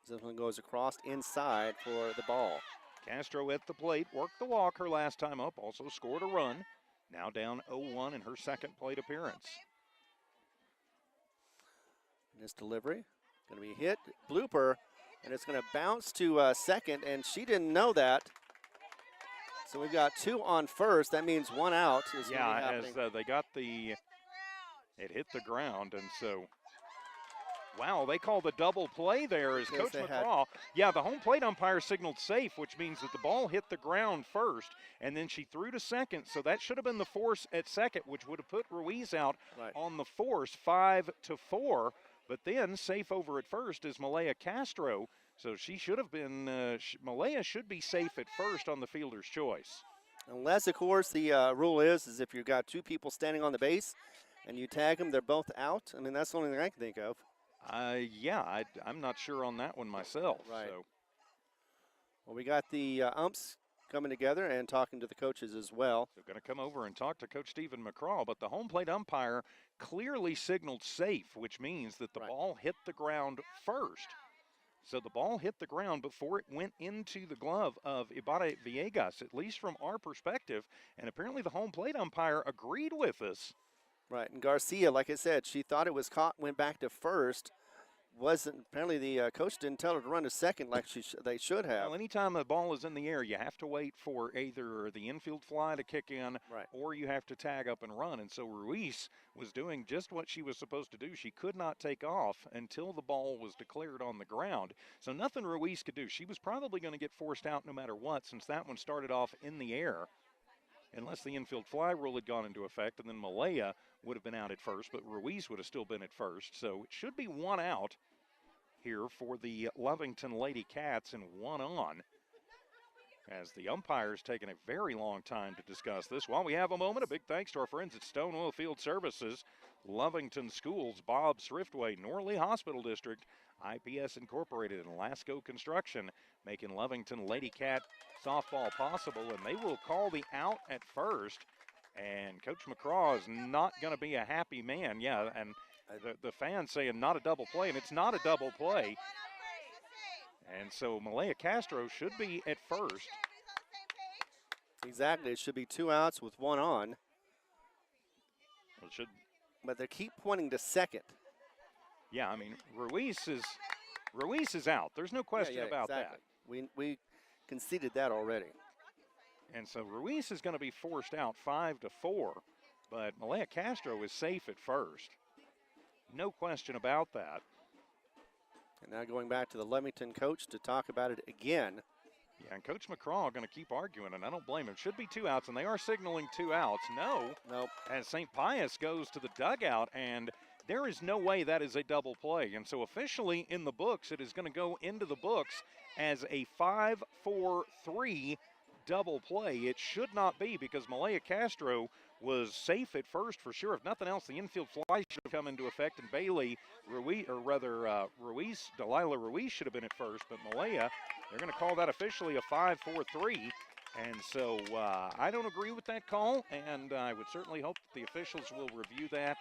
This one goes across inside for the ball. Castro at the plate, worked the walk her last time up, also scored a run. Now down 0-1 in her second plate appearance. This delivery going to be hit, blooper, and it's going to bounce to second, and she didn't know that. So we've got 2 on first. That means 1 out is going to be happening. As they got it hit the ground, and so, wow, they called a double play there as Coach McCraw. Yeah, the home plate umpire signaled safe, which means that the ball hit the ground first, and then she threw to second, so that should have been the force at second, which would have put Ruiz out on the force, 5-4. But then safe over at first is Malaya Castro. So she should have been, Malaya should be safe at first on the fielder's choice. Unless, of course, the rule is if you've got 2 people standing on the base and you tag them, they're both out. I mean, that's the only thing I can think of. Yeah, I'm not sure on that one myself. Right. So. Well, we got the umps coming together and talking to the coaches as well. So going to come over and talk to Coach Stephen McCraw, but the home plate umpire clearly signaled safe, which means that the ball hit the ground first. So the ball hit the ground before it went into the glove of Ibarra Villegas, at least from our perspective, and apparently the home plate umpire agreed with us. Right, and Garcia, like I said, she thought it was caught, went back to first. Apparently the coach didn't tell her to run to second like they should have. Well, anytime the ball is in the air, you have to wait for either the infield fly to kick in, or you have to tag up and run. And so Ruiz was doing just what she was supposed to do. She could not take off until the ball was declared on the ground. So nothing Ruiz could do. She was probably going to get forced out no matter what, since that one started off in the air. Unless the infield fly rule had gone into effect, and then Malaya would have been out at first, but Ruiz would have still been at first. So it should be 1 out here for the Lovington Lady Cats and 1 on, as the umpire's taken a very long time to discuss this. While we have a moment, a big thanks to our friends at Stone Oil Field Services, Lovington Schools, Bob Thriftway, Norley Hospital District, IPS Incorporated, and Lasco Construction, making Lovington Lady Cat softball possible, and they will call the out at first, and Coach McCraw is not going to be a happy man. Yeah, and the fans saying not a double play, and it's not a double play. And so Malaya Castro should be at first. Exactly, it should be 2 outs with 1 on. It should. But they keep pointing to second. Yeah, I mean, Ruiz is out. There's no question about that. We conceded that already. And so Ruiz is going to be forced out 5-4, but Malaya Castro is safe at first. No question about that. And now going back to the Lovington coach to talk about it again. Yeah, and Coach McCraw going to keep arguing, and I don't blame him. Should be 2 outs, and they are signaling 2 outs. Nope. As St. Pius goes to the dugout, and there is no way that is a double play. And so officially in the books, it is going to go into the books as a 5-4-3 double play. It should not be, because Malaya Castro was safe at first for sure. If nothing else, the infield fly should have come into effect, and Delilah Ruiz should have been at first, but Malaya, they're going to call that officially a 5-4-3. And so I don't agree with that call, and I would certainly hope that the officials will review that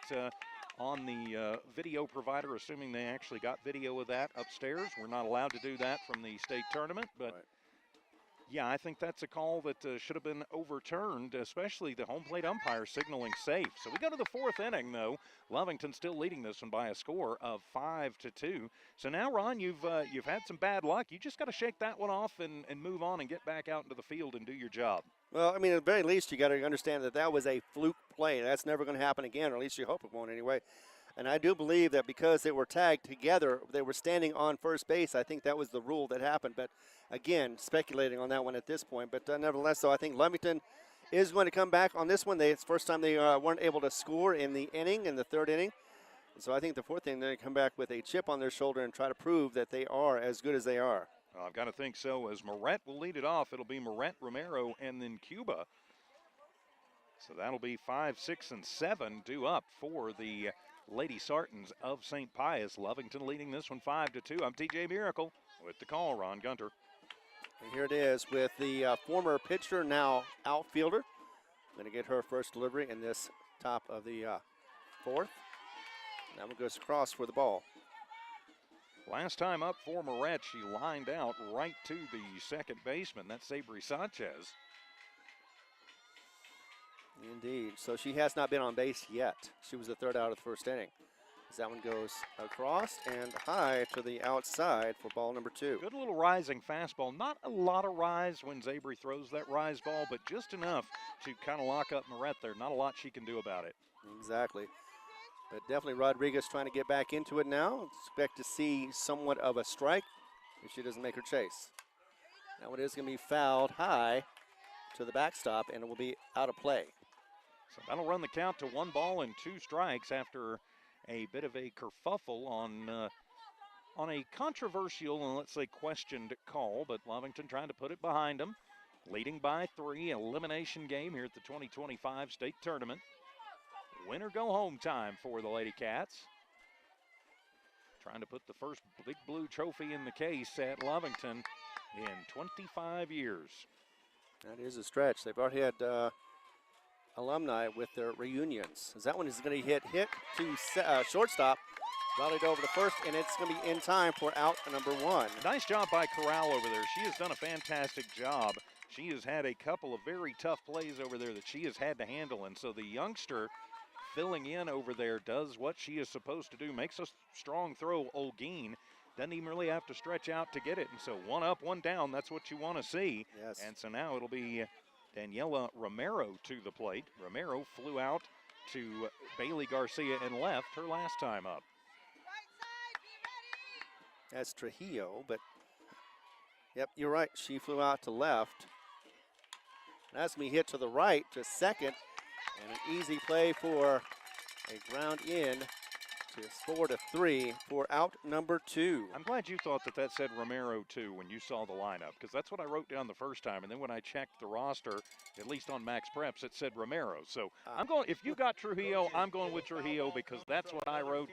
on the video provider, assuming they actually got video of that upstairs. We're not allowed to do that from the state tournament, but yeah, I think that's a call that should have been overturned, especially the home plate umpire signaling safe. So we go to the 4th inning, though. Lovington still leading this one by a score of 5-2. So now, Ron, you've had some bad luck. You just got to shake that one off and move on and get back out into the field and do your job. Well, I mean, at the very least, you got to understand that that was a fluke play. That's never going to happen again, or at least you hope it won't anyway. And I do believe that because they were tagged together, they were standing on first base. I think that was the rule that happened. But again, speculating on that one at this point. But nevertheless, so I think Lovington is going to come back on this one. It's the first time they weren't able to score in the 3rd inning. So I think the 4th inning, they come back with a chip on their shoulder and try to prove that they are as good as they are. Well, I've got to think so, as Moret will lead it off. It'll be Moret, Romero, and then Cuba. So that'll be 5, 6, and 7 due up for the Lady Sartans of St. Pius. Lovington leading this one 5-2. I'm TJ Miracle with the call, Ron Gunter. And here it is with the former pitcher, now outfielder. Going to get her first delivery in this top of the 4th. That one goes across for the ball. Last time up for Moret, she lined out right to the second baseman. That's Sabri Sanchez. Indeed. So she has not been on base yet. She was the third out of the first inning. As that one goes across and high to the outside for ball number 2. Good little rising fastball. Not a lot of rise when Zabry throws that rise ball, but just enough to kind of lock up Moret there. Not a lot she can do about it. Exactly. But definitely Rodriguez trying to get back into it now. Expect to see somewhat of a strike if she doesn't make her chase. That one is going to be fouled high to the backstop, and it will be out of play. So that'll run the count to 1 ball and 2 strikes after a bit of a kerfuffle on a controversial and, let's say, questioned call, but Lovington trying to put it behind them. Leading by 3, elimination game here at the 2025 state tournament. Win or go home time for the Lady Cats. Trying to put the first big blue trophy in the case at Lovington in 25 years. That is a stretch. They've already had alumni with their reunions. As that one is going to hit to shortstop. Rallied over the first, and it's going to be in time for out number 1. Nice job by Corral over there. She has done a fantastic job. She has had a couple of very tough plays over there that she has had to handle, and so the youngster filling in over there does what she is supposed to do. Makes a strong throw, Olguin. Doesn't even really have to stretch out to get it, and so 1 up, 1 down, that's what you want to see. Yes. And so now it'll be Daniela Romero to the plate. Romero flew out to Bailey Garcia and left her last time up. That's Trujillo, but yep, you're right. She flew out to left. That's going to be hit to the right to second, and an easy play for a ground in to 4-3 for out number 2. I'm glad you thought that said Romero too when you saw the lineup, because that's what I wrote down the first time, and then when I checked the roster, at least on Max Preps, it said Romero. So I'm going. If you got Trujillo, I'm going with Trujillo because that's what I wrote.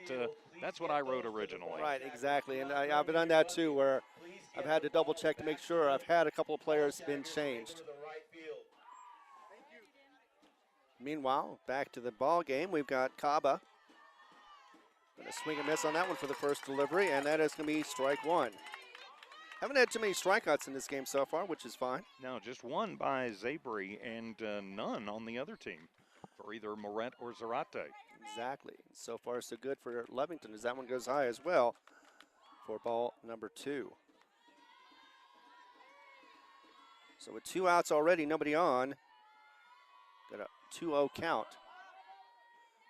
That's what I wrote originally. Right, exactly, and I've done that too, where I've had to double check to make sure. I've had a couple of players been changed. Meanwhile, back to the ball game, we've got Kaba. Gonna swing and miss on that one for the first delivery, and that is gonna be strike 1. Haven't had too many strikeouts in this game so far, which is fine. No, just 1 by Zabry and none on the other team for either Moret or Zarate. Exactly. So far, so good for Lovington as that one goes high as well for ball number 2. So with 2 outs already, nobody on. Got a 2-0 count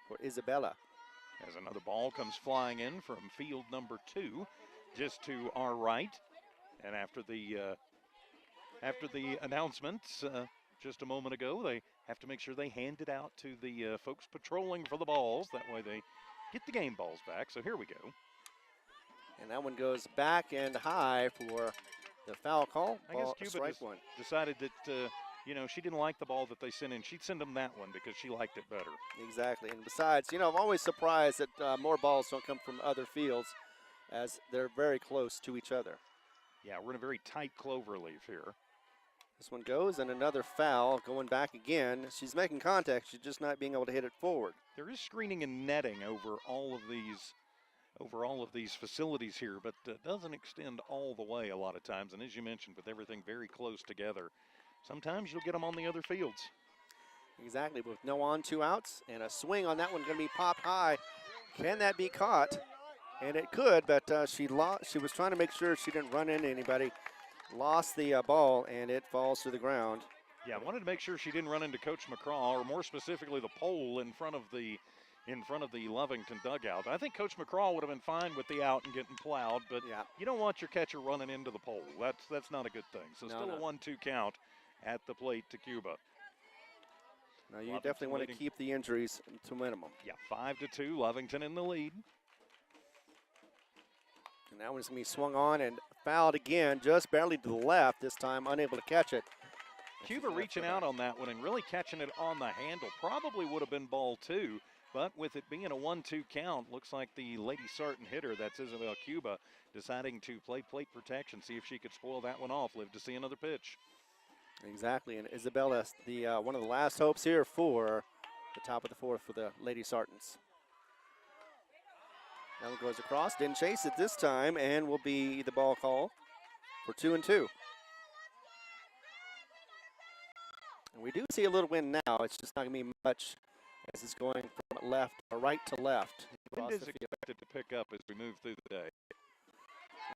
for Isabella. As another ball comes flying in from field number 2, just to our right. And after the announcements just a moment ago, they have to make sure they hand it out to the folks patrolling for the balls. That way they get the game balls back. So here we go. And that one goes back and high for the foul call. I guess Cuba decided that she didn't like the ball that they sent in. She'd send them that one because she liked it better. Exactly. And besides, I'm always surprised that more balls don't come from other fields as they're very close to each other. Yeah, we're in a very tight clover leaf here. This one goes, and another foul going back again. She's making contact. She's just not being able to hit it forward. There is screening and netting over all of these facilities here, but it doesn't extend all the way a lot of times. And as you mentioned, with everything very close together, sometimes you'll get them on the other fields. Exactly, with no on, 2 outs, and a swing on that one going to be popped high. Can that be caught? And it could, but she was trying to make sure she didn't run into anybody. Lost the ball, and it falls to the ground. Yeah, I wanted to make sure she didn't run into Coach McCraw, or more specifically the pole in front of the Lovington dugout. I think Coach McCraw would have been fine with the out and getting plowed, but yeah, you don't want your catcher running into the pole. That's not a good thing. So still a 1-2 count at the plate to Cuba. Now you definitely want to keep the injuries to minimum. Yeah, 5-2, Lovington in the lead. And that one's going to be swung on and fouled again, just barely to the left, this time unable to catch it. Cuba reaching out on that one and really catching it on the handle. Probably would have been ball 2, but with it being a 1-2 count, looks like the Lady Sarton hitter, that's Isabel Cuba, deciding to play plate protection, see if she could spoil that one off, live to see another pitch. Exactly, and Isabella, the one of the last hopes here for the top of the 4th for the Lady Sartons. That one goes across, didn't chase it this time, and will be the ball call for 2-2. And we do see a little wind now. It's just not going to be much as it's going from left or right to left. Wind is expected to pick up as we move through the day.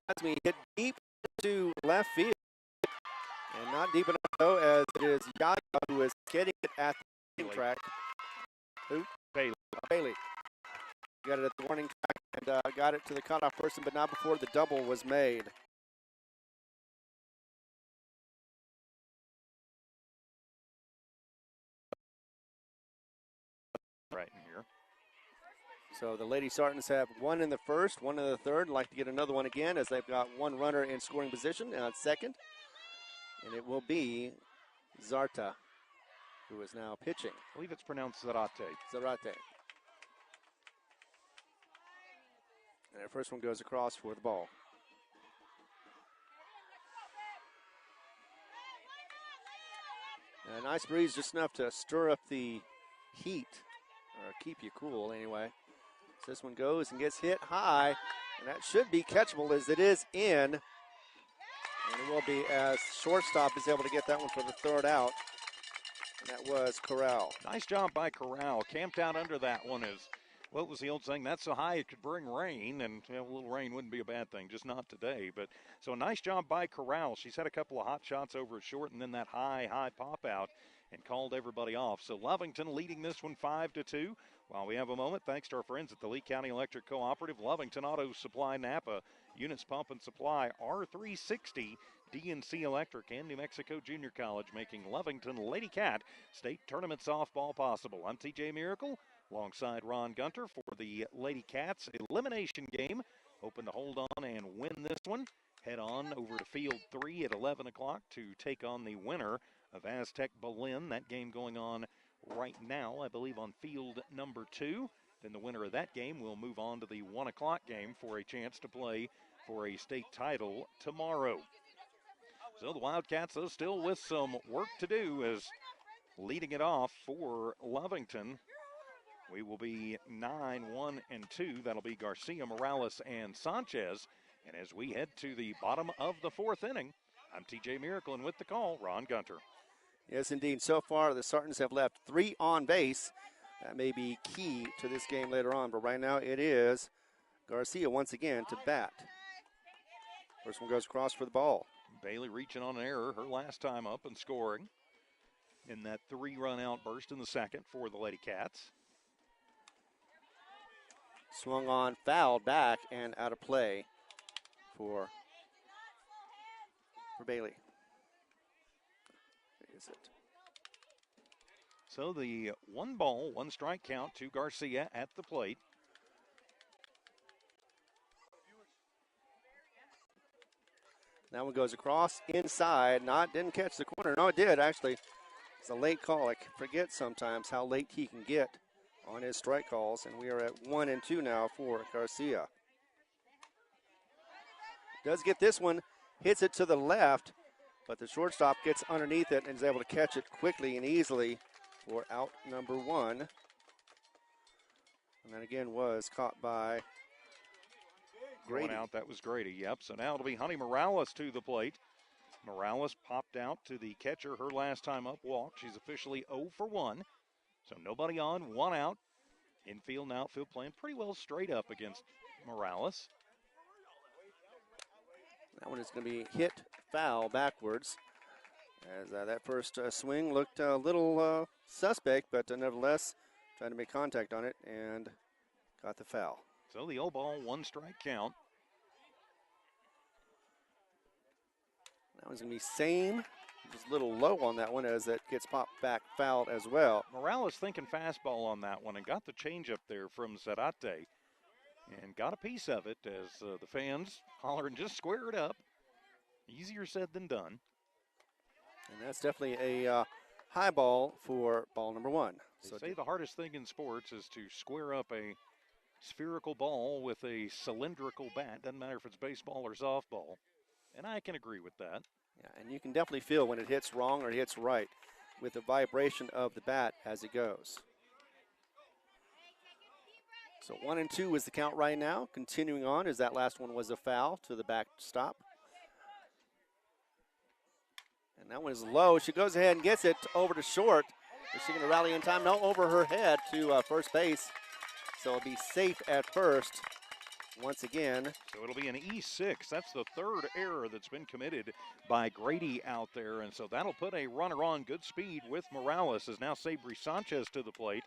As we hit deep to left field. And not deep enough, though, as it is Yaya who is getting it at the warning track. Who? Bailey. Bailey. Got it at the warning track and got it to the cutoff person, but not before the double was made. Right in here. So the Lady Sartans have one in the first, one in the third. Like to get another one again as they've got one runner in scoring position at second. And it will be Zarta, who is now pitching. I believe it's pronounced Zarate. Zarate. And our first one goes across for the ball. And a nice breeze, just enough to stir up the heat, or keep you cool anyway. So this one goes and gets hit high, and that should be catchable as it is in. And it will be as shortstop is able to get that one for the third out. And that was Corral. Nice job by Corral. Camped out under that one is, what was the old saying? That's so high it could bring rain, and a little rain wouldn't be a bad thing, just not today. But so a nice job by Corral. She's had a couple of hot shots over at short, and then that high pop out and called everybody off. So Lovington leading this one 5-2. While we have a moment, thanks to our friends at the Lee County Electric Cooperative, Lovington Auto Supply Napa, Eunice Pump and Supply, R360, DNC Electric, and New Mexico Junior College, making Lovington Lady Cat State Tournament Softball possible. I'm TJ Miracle, alongside Ron Gunter for the Lady Cats elimination game. Hoping to hold on and win this one. Head on over to Field 3 at 11 o'clock to take on the winner of Aztec Berlin. That game going on right now, I believe, on field number 2. Then the winner of that game will move on to the 1 o'clock game for a chance to play for a state title tomorrow. So the Wildcats, though, still with some work to do, as leading it off for Lovington. We will be 9-1-2. That'll be Garcia, Morales, and Sanchez. And as we head to the bottom of the 4th inning, I'm TJ Miracle, and with the call, Ron Gunter. Yes, indeed. So far, the Sartans have left 3 on base. That may be key to this game later on, but right now it is Garcia once again to bat. First one goes across for the ball. Bailey reaching on an error her last time up and scoring in that 3-run outburst in the second for the Lady Cats. Swung on, fouled back, and out of play for Bailey. Where is it? So the 1-ball, 1-strike count to Garcia at the plate. That one goes across inside. Didn't catch the corner. No, it did actually. It's a late call. I forget sometimes how late he can get on his strike calls, and we are at 1-2 now for Garcia. Does get this one, hits it to the left, but the shortstop gets underneath it and is able to catch it quickly and easily for out number 1. And that again was caught by Grady. Going out, that was Grady, yep. So now it'll be Honey Morales to the plate. Morales popped out to the catcher her last time up, walked. She's officially 0 for 1. So nobody on, 1 out. Infield and outfield playing pretty well straight up against Morales. That one is going to be hit foul backwards. As that first swing looked a little suspect, but nevertheless trying to make contact on it and got the foul. So the 0-ball, 1-strike count. That one's going to be same. Just a little low on that one as it gets popped back fouled as well. Morales thinking fastball on that one and got the changeup there from Zarate and got a piece of it as the fans hollering, just square it up. Easier said than done. And that's definitely a high ball for ball number 1. They say the hardest thing in sports is to square up a spherical ball with a cylindrical bat. Doesn't matter if it's baseball or softball. And I can agree with that. Yeah, and you can definitely feel when it hits wrong or it hits right with the vibration of the bat as it goes. So 1-2 is the count right now. Continuing on as that last one was a foul to the backstop. And that one is low. She goes ahead and gets it over to short. Is she going to rally in time? No, over her head to first base. So it'll be safe at first once again. So it'll be an E6. That's the third error that's been committed by Grady out there. And so that'll put a runner on good speed with Morales as now Sabri Sanchez to the plate.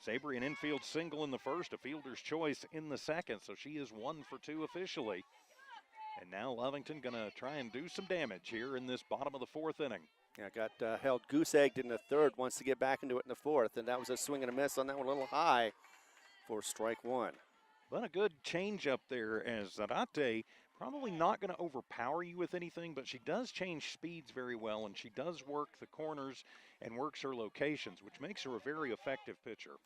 Sabri an infield single in the first, a fielder's choice in the second. So she is 1 for 2 officially. And now Lovington going to try and do some damage here in this bottom of the fourth inning. Yeah, got held goose-egged in the third, wants to get back into it in the fourth, and that was a swing and a miss on that one, a little high for strike one. But a good change up there as Zarate, probably not going to overpower you with anything, but she does change speeds very well, and she does work the corners and works her locations, which makes her a very effective pitcher.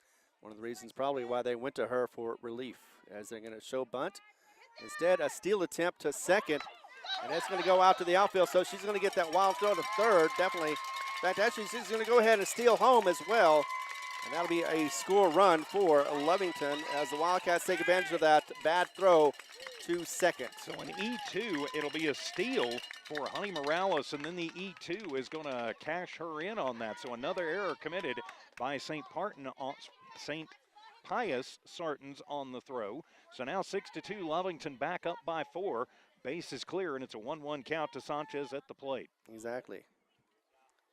One of the reasons probably why they went to her for relief, as they're going to show bunt. Instead, a steal attempt to second, and that's going to go out to the outfield, so she's going to get that wild throw to third, definitely. In fact, actually, she's going to go ahead and steal home as well, and that'll be a score run for Lovington as the Wildcats take advantage of that bad throw to second. So in E2, it'll be a steal for Honey Morales, and then the E2 is going to cash her in on that. So another error committed by St. Pius Sartans on the throw. So now 6-2, Lovington back up by 4. Base is clear, and it's a 1-1 count to Sanchez at the plate. Exactly.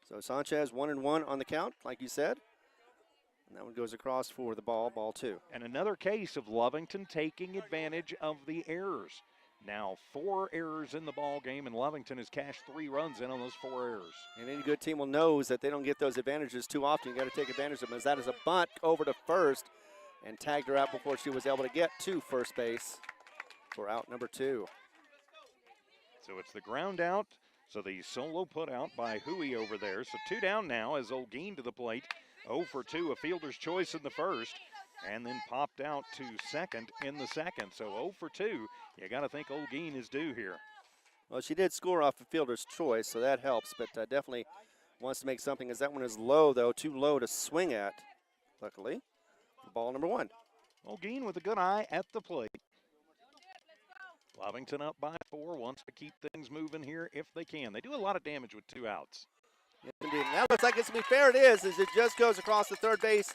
So Sanchez 1-1 on the count, like you said. And that one goes across for the ball 2. And another case of Lovington taking advantage of the errors. Now 4 errors in the ball game, and Lovington has cashed 3 runs in on those 4 errors. And any good team will knows that they don't get those advantages too often. You got to take advantage of them, as that is a bunt over to first and tagged her out before she was able to get to first base for out number 2. So it's the ground out. So the solo put out by Hui over there. So 2 down now as Olguin to the plate. 0 for 2, a fielder's choice in the first, and then popped out to second in the second. So 0 for 2, you got to think Olguin is due here. Well, she did score off a fielder's choice, so that helps, but definitely wants to make something, as that one is low, though, too low to swing at, luckily. Ball number 1. Olguin with a good eye at the plate. Lovington up by 4, wants to keep things moving here if they can. They do a lot of damage with 2 outs. Yes, indeed. And that looks like it's going to be fair. It is, as it just goes across the third base.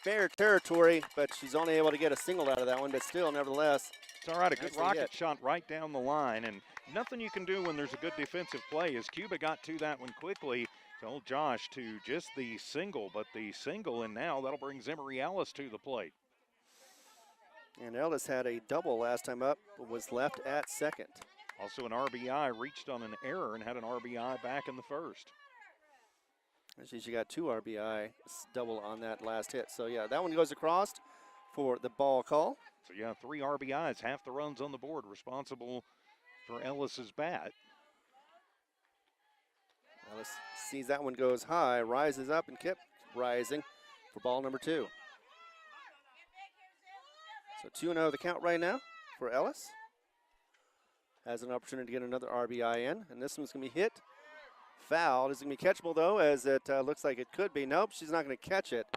Fair territory, but she's only able to get a single out of that one, but still, nevertheless. It's all right, a good rocket shot right down the line, and nothing you can do when there's a good defensive play, as Cuba got to that one quickly. Told Josh to just the single, but the single, and now that'll bring Zimmery Ellis to the plate. And Ellis had a double last time up, but was left at second. Also an RBI, reached on an error and had an RBI back in the first. Actually, she got 2 RBI double on that last hit. So, yeah, that one goes across for the ball call. So, yeah, 3 RBIs, half the runs on the board, responsible for Ellis's bat. Ellis sees that one goes high, rises up and kept rising for ball number 2. So 2-0 the count right now for Ellis. Has an opportunity to get another RBI in, and this one's going to be hit. Fouled. Is it going to be catchable, though, as it looks like it could be? Nope, she's not going to catch it.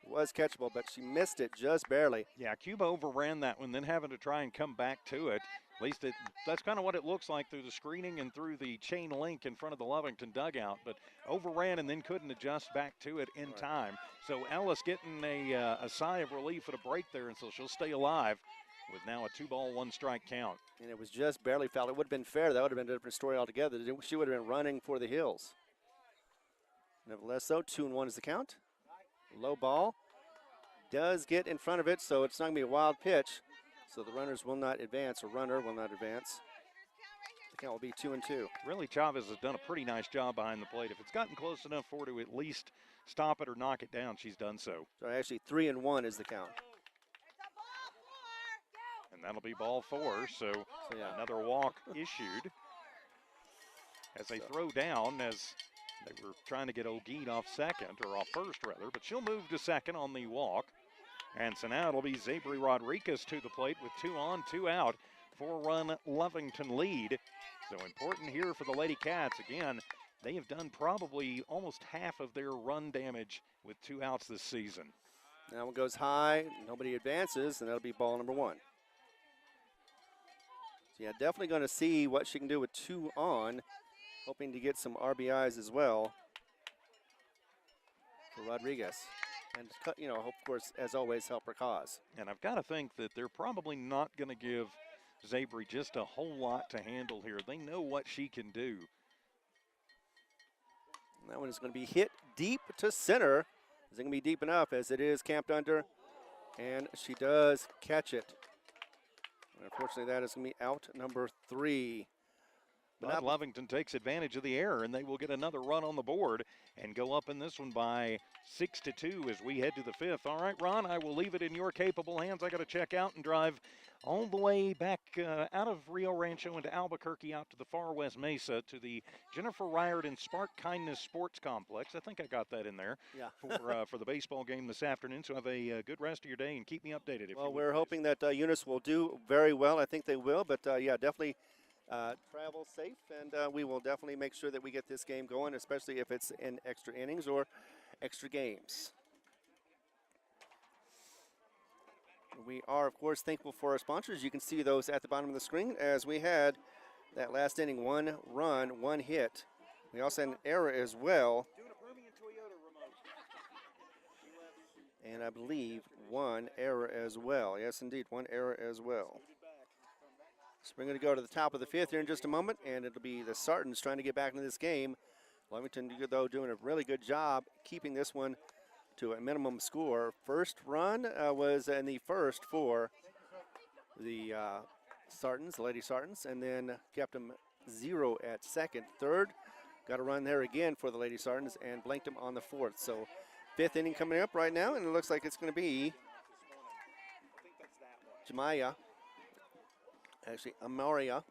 It was catchable, but she missed it just barely. Yeah, Cuba overran that one, then having to try and come back to it. At least that's kind of what it looks like through the screening and through the chain link in front of the Lovington dugout, but overran and then couldn't adjust back to it in time. So Ellis getting a sigh of relief at a break there, and so she'll stay alive with now a 2-ball, 1-strike count. And it was just barely fouled. It would have been fair. That would have been a different story altogether. She would have been running for the hills. Nevertheless, though, 2-1 is the count. Low ball. Does get in front of it, so it's not going to be a wild pitch. So the runners will not advance, or runner will not advance. The count will be 2-2. Really, Chavez has done a pretty nice job behind the plate. If it's gotten close enough for her to at least stop it or knock it down, she's done so. So actually 3-1 is the count. And that'll be ball 4, so yeah. Another walk issued. As they throw down, as they were trying to get Olguin off second, or off first rather, but she'll move to second on the walk. And so now it'll be Zabri Rodriguez to the plate with 2 on, 2 out. 4-run Lovington lead. So important here for the Lady Cats. Again, they have done probably almost half of their run damage with 2 outs this season. That one goes high. Nobody advances, and that'll be ball number 1. So, yeah, definitely going to see what she can do with 2 on, hoping to get some RBIs as well for Rodriguez. And, you know, of course, as always, help her cause. And I've got to think that they're probably not going to give Zabry just a whole lot to handle here. They know what she can do. And that one is going to be hit deep to center. Is it going to be deep enough as it is camped under? And she does catch it. And unfortunately, that is going to be out number 3. But Lovington takes advantage of the error, and they will get another run on the board and go up in this one by 6-2 as we head to the 5th. All right, Ron, I will leave it in your capable hands. I got to check out and drive all the way back out of Rio Rancho into Albuquerque out to the far west Mesa to the Jennifer Riordan Spark Kindness Sports Complex. I think I got that in there for the baseball game this afternoon. So have a good rest of your day and keep me updated. Well, we're hoping that Eunice will do very well. I think they will, but yeah, definitely travel safe, and we will definitely make sure that we get this game going, especially if it's in extra innings or extra games. We are, of course, thankful for our sponsors. You can see those at the bottom of the screen as we had that last inning, 1 run, 1 hit. We also had an error as well. And I believe 1 error as well. Yes, indeed, 1 error as well. So we're going to go to the top of the 5th here in just a moment, and it'll be the Sartans trying to get back into this game. Lovington, though, doing a really good job keeping this one to a minimum score. First run was in the first for the Sartans, the Lady Sartans, and then kept them 0 at second. Third, got a run there again for the Lady Sartans and blanked them on the 4th. So 5th inning coming up right now, and it looks like it's going to be Jemiah. Actually, Amaria.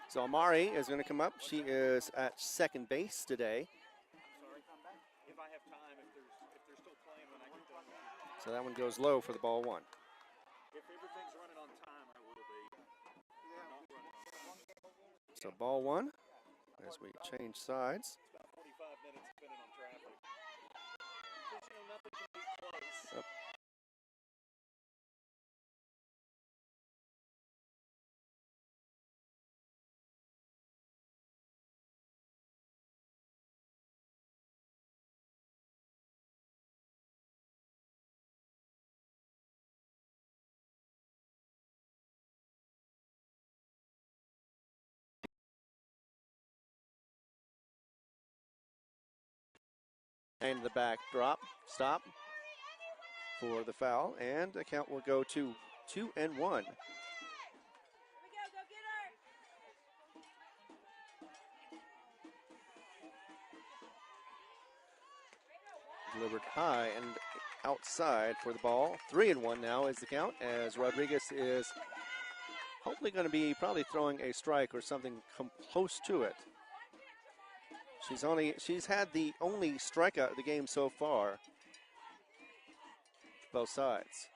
So Amari is going to come up. She is at second base today. If I have time, if they're still playing when I get done. So that one goes low for the ball 1. If everything's running on time, I will be. So ball 1 as we change sides. It's about 45 minutes depending on traffic. Nothing can be close. Yep. And the back drop, stop for the foul, and the count will go to 2-1. Delivered high and outside for the ball. 3-1 now is the count, as Rodriguez is hopefully going to be probably throwing a strike or something close to it. She's had the only strikeout of the game so far. Both sides.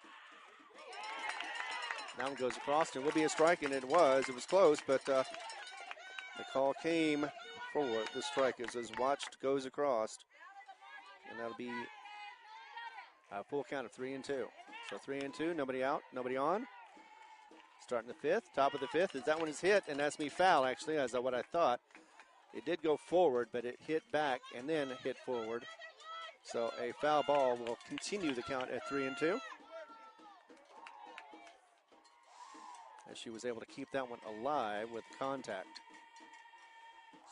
That one goes across and will be a strike, and it was. It was close, but the call came for the strike as watched goes across. And that'll be a full count of 3-2. So 3-2, nobody out, nobody on. Starting the 5th, top of the 5th, as that one is hit, and that's me foul actually, as what I thought. It did go forward, but it hit back and then hit forward. So a foul ball will continue the count at 3-2. As she was able to keep that one alive with contact.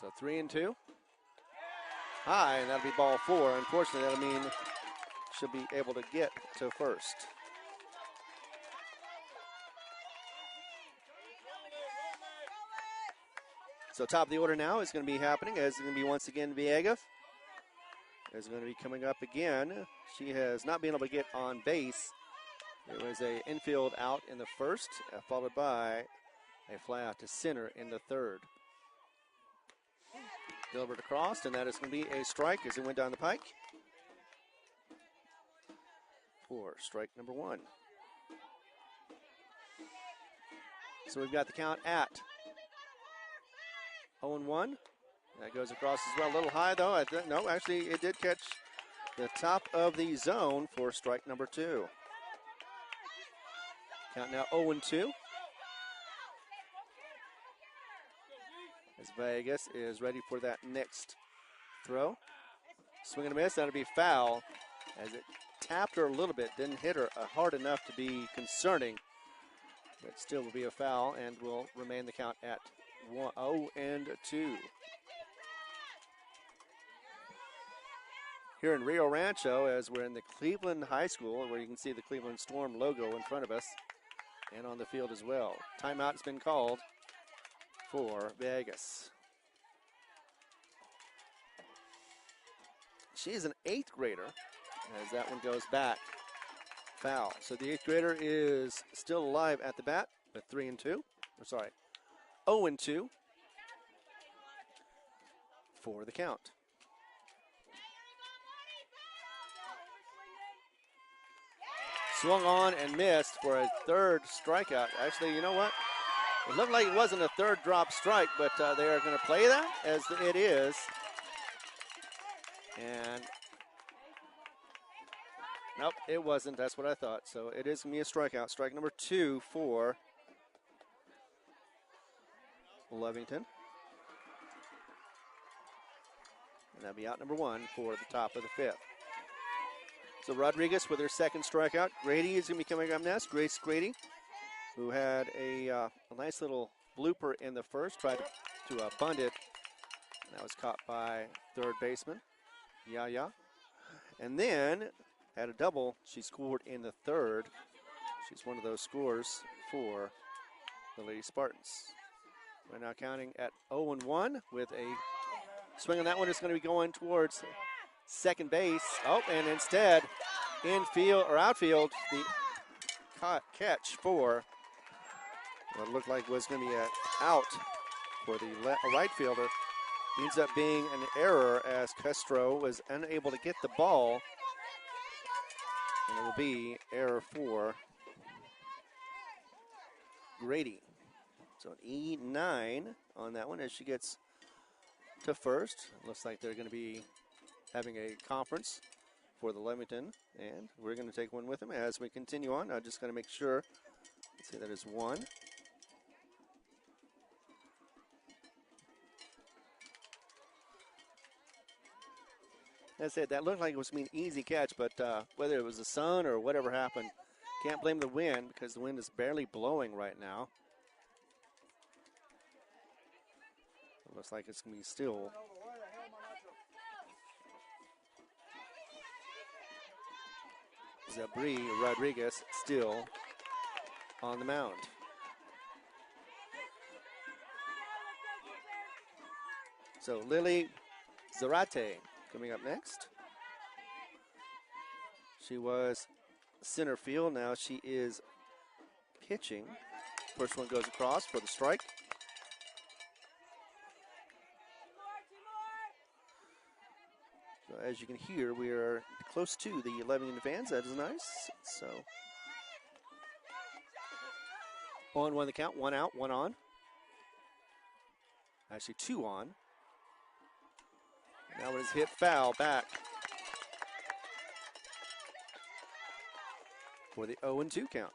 So 3-2. High, and that'll be ball 4. Unfortunately, that'll mean she'll be able to get to first. So top of the order now is going to be happening, as it's going to be once again Viega. Is going to be coming up again. She has not been able to get on base. It was an infield out in the first, followed by a fly out to center in the third. Delivered across, and that is going to be a strike as it went down the pike. For strike number 1. So we've got the count at 0-1. That goes across as well. A little high, though. No, actually, it did catch the top of the zone for strike number 2. Count now 0-2. As Vegas is ready for that next throw. Swing and a miss, that'll be foul. As it tapped her a little bit, didn't hit her hard enough to be concerning. But still will be a foul and will remain the count at 0-2. Here in Rio Rancho, as we're in the Cleveland High School, where you can see the Cleveland Storm logo in front of us, and on the field as well. Timeout has been called for Vegas. She is an 8th grader, as that one goes back. Foul. So the 8th grader is still alive at the bat with 0-2 for the count. Swung on and missed for a 3rd strikeout. Actually, you know what? It looked like it wasn't a 3rd drop strike, but they are going to play that as it is. And nope, it wasn't. That's what I thought. So it is going to be a strikeout. Strike number 2 for Lovington. And that'll be out number 1 for the top of the 5th. So Rodriguez with her 2nd strikeout. Grady is going to be coming up next. Grace Grady, who had a nice little blooper in the first, tried to bunt it. That was caught by 3rd baseman, Yaya. And then had a double. She scored in the 3rd. She's one of those scorers for the Lady Spartans. We're now counting at 0-1 with a swing on that one. Is going to be going towards second base. Oh, and instead, infield or outfield, the catch for what looked like was going to be an out for the right fielder. Ends up being an error as Castro was unable to get the ball. And it will be error for Grady. So an E9 on that one as she gets to first. Looks like they're going to be having a conference for the Lovington, and we're going to take one with them as we continue on. I'm just going to make sure. Let's see, that is 1. As I said, that looked like it was an easy catch, but whether it was the sun or whatever happened, can't blame the wind because the wind is barely blowing right now. It looks like it's going to be still. Zabri Rodriguez still on the mound. So Lily Zarate coming up next. She was center field. Now she is pitching. First one goes across for the strike. So as you can hear, we are close to the Lovington fans. That is nice. So 0-1 the count. 1 out, 1 on. Actually 2 on. Now it is hit foul back for the 0-2 count.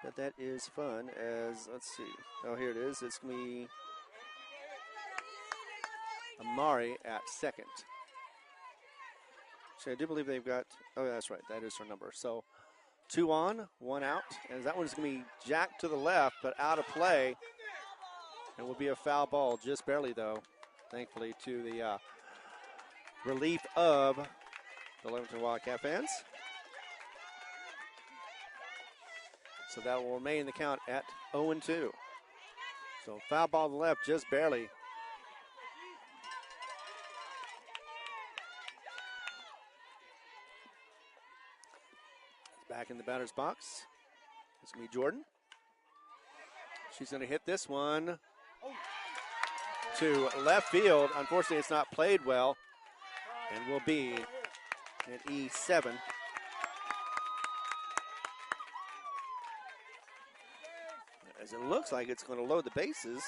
But that is fun as, let's see. Oh, here it is. It's going to be Amari at second. So I do believe they've got, oh, that's right. That is her number. So 2 on, 1 out. And that one's going to be jacked to the left, but out of play. It will be a foul ball, just barely, though, thankfully, to the relief of the Lovington Wildcat fans. So that will remain the count at 0-2. So foul ball to the left, just barely. Back in the batter's box. It's going to be Jordan. She's going to hit this one to left field. Unfortunately, it's not played well and will be an E7. As it looks like it's going to load the bases.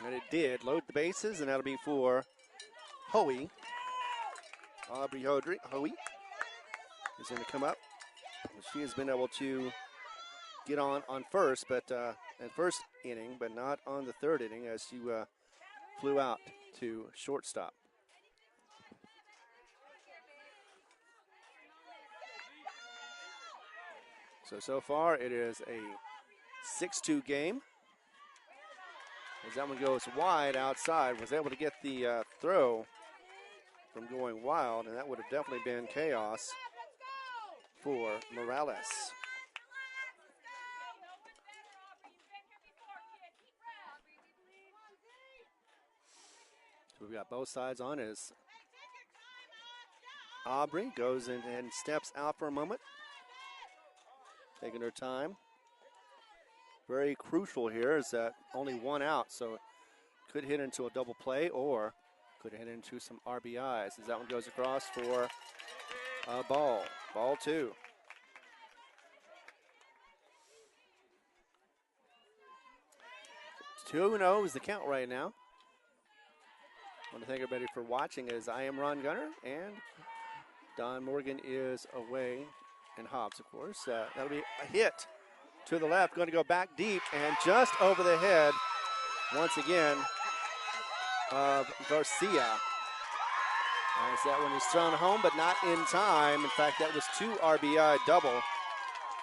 And it did load the bases, and that'll be for Hoey. Aubrey Hoey is going to come up. She has been able to get on first, but in first inning, but not on the third inning as she flew out to shortstop. So far it is a 6-2 game. As that one goes wide outside, was able to get the throw from going wild, and that would have definitely been chaos for Morales. So we've got both sides on as Aubrey goes in and steps out for a moment, taking her time. Very crucial here is that only one out, so could hit into a double play or could hit into some RBIs as that one goes across for a ball. Ball 2. Two 2-0 is the count right now. I want to thank everybody for watching as I am Ron Gunner and Don Morgan is away, and Hobbs, of course. That'll be a hit to the left, going to go back deep and just over the head once again of Garcia. As that one is thrown home, but not in time. In fact, that was 2 RBI double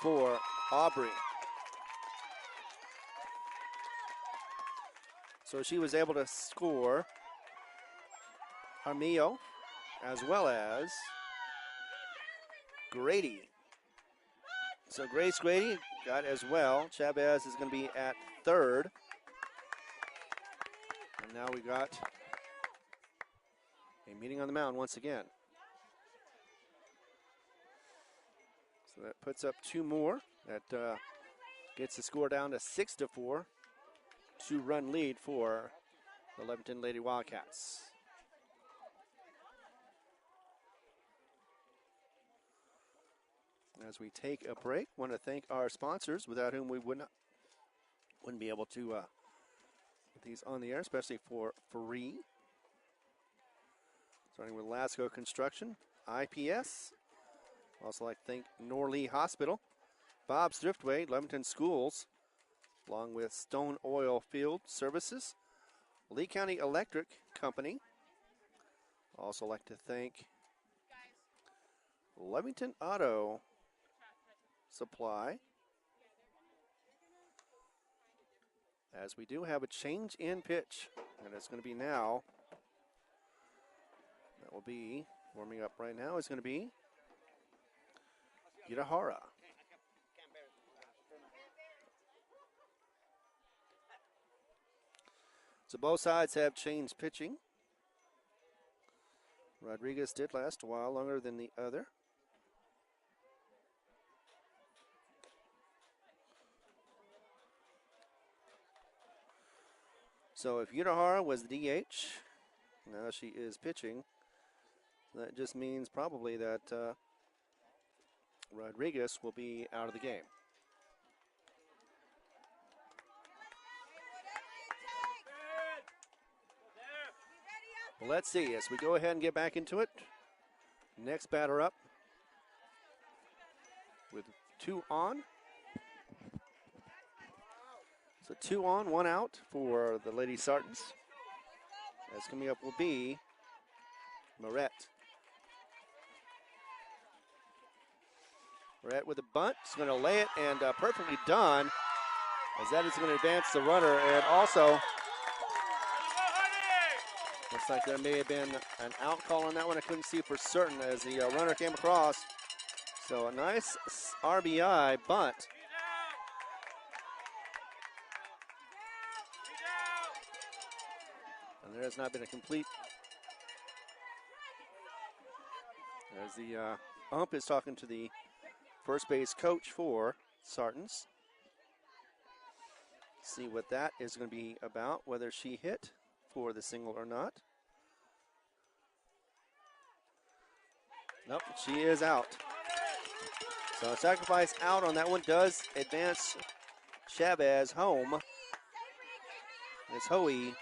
for Aubrey. So she was able to score Armillo as well as Grady. So Grace Grady got as well. Chavez is going to be at third. And now we got a meeting on the mound once again. So that puts up 2 more. That gets the score down to 6-4. 2-run lead for the Lovington Lady Wildcats. As we take a break, want to thank our sponsors, without whom we wouldn't be able to put these on the air, especially for free. Starting with Lasco Construction, IPS. Also like to thank Norlee Hospital, Bob's Thriftway, Lovington Schools, along with Stone Oil Field Services, Lee County Electric Company. Also like to thank Lovington Auto Supply, as we do have a change in pitch, and it's going to be now. That will be warming up right now. Is going to be Yudahara. So both sides have changed pitching. Rodriguez did last a while longer than the other. So if Yudahara was the DH, now she is pitching. That just means probably that Rodriguez will be out of the game. Well, let's see as we go ahead and get back into it. Next batter up with 2 on. So 2 on, 1 out for the Lady Sartans. As coming up will be Moret. Moret with a bunt. He's going to lay it and perfectly done. As that is going to advance the runner, and also looks like there may have been an out call on that one. I couldn't see for certain as the runner came across. So a nice RBI bunt. And there has not been a complete, as the ump is talking to the first base coach for Sartans. See what that is going to be about, whether she hit for the single or not. Nope, she is out. So a sacrifice out on that one does advance Chavez home. It's Hoey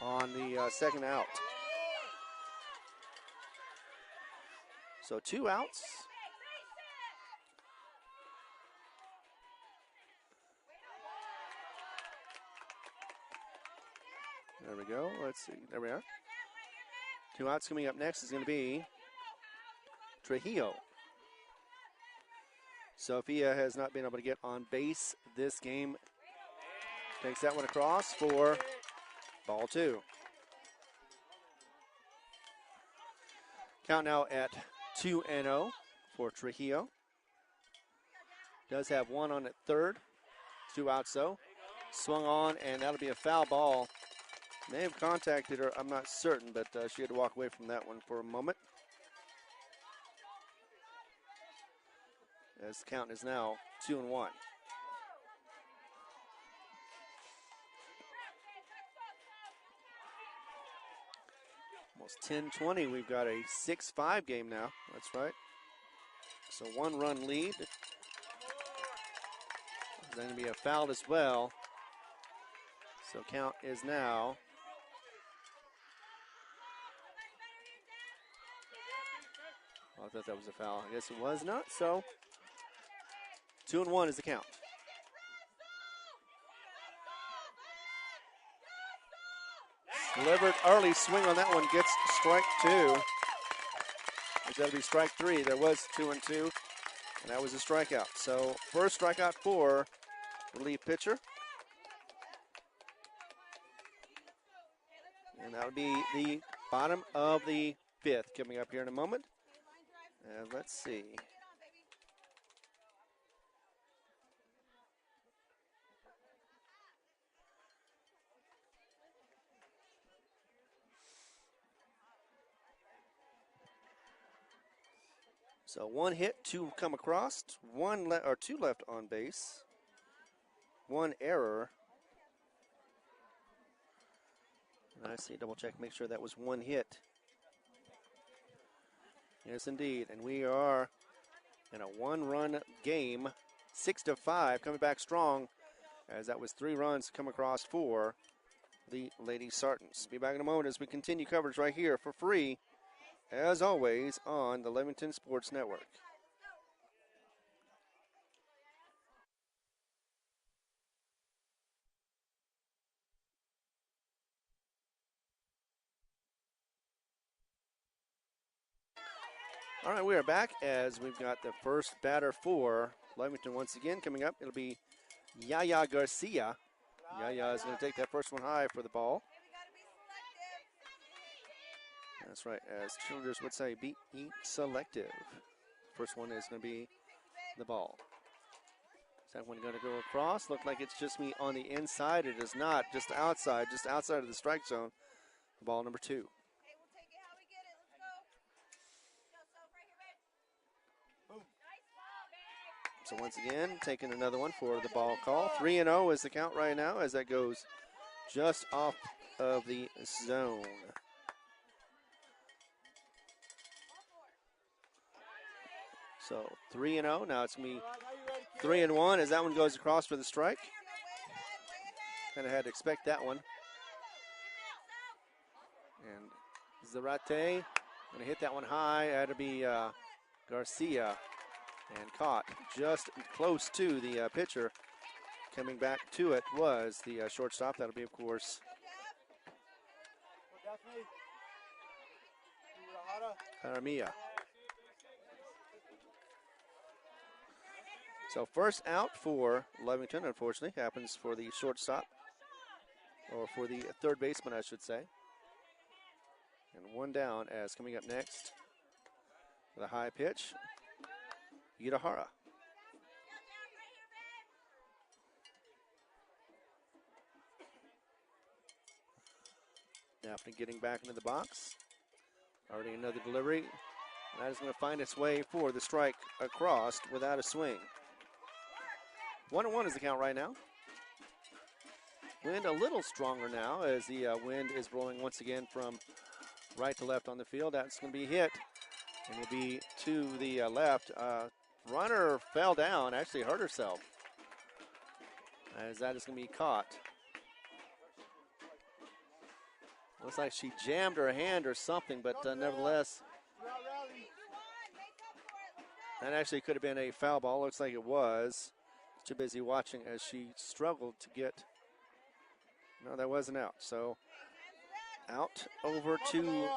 on the second out. So 2 outs. There we go. Let's see. There we are. 2 outs. Coming up next is going to be Trujillo. Sophia has not been able to get on base this game. Takes that one across for ball 2. Count now at 2-0 for Trujillo. Does have 1 on at third. 2 outs though. Swung on, and that'll be a foul ball. May have contacted her, I'm not certain, but she had to walk away from that one for a moment. As the count is now 2-1. Almost 10-20. We've got a 6-5 game now. That's right. So 1-run lead. There's going to be a foul as well. So count is now I thought that was a foul. I guess it was not. So 2-1 is the count. Delivered early swing on that one. Gets strike 2. That'll be strike 3. There was 2-2, and that was a strikeout. So first strikeout for relief pitcher. And that'll be the bottom of the 5th coming up here in a moment. And let's see. So 1 hit, 2 come across, 2 left on base, 1 error. I see, double check, make sure that was 1 hit. Yes, indeed, and we are in a 1-run game, 6-5, coming back strong, as that was 3 runs to come across for the Lady Sartans. Be back in a moment as we continue coverage right here for free, as always, on the Lovington Sports Network. All right, we are back as we've got the first batter for Lovington once again coming up. It'll be Yaya Garcia. Yaya is going to take that first one high for the ball. That's right, as cheerleaders would say, be selective. First one is going to be the ball. Is that one going to go across? Look like it's just me on the inside. It is not, just outside of the strike zone. Ball number 2. So once again, taking another one for the ball call. 3-0 is the count right now as that goes just off of the zone. So 3-0. Now it's going to be 3-1 as that one goes across for the strike. Kind of had to expect that one. And Zarate going to hit that one high. That'll be Garcia. And caught just close to the pitcher. Coming back to it was the shortstop. That'll be, of course, Jaramillo. So first out for Lovington, unfortunately, happens for the shortstop. Or for the third baseman, I should say. And 1 down as coming up next with a high pitch. Yudahara. After getting back into the box. Already another delivery. That is going to find its way for the strike across without a swing. 1-1 is the count right now. Wind a little stronger now as the wind is blowing once again from right to left on the field. That's going to be hit and will be to the left. Runner fell down, actually hurt herself, as that is going to be caught. Looks like she jammed her hand or something, but nevertheless, that actually could have been a foul ball. Looks like it was. Too busy watching as she struggled to get. No, that wasn't out. So out over to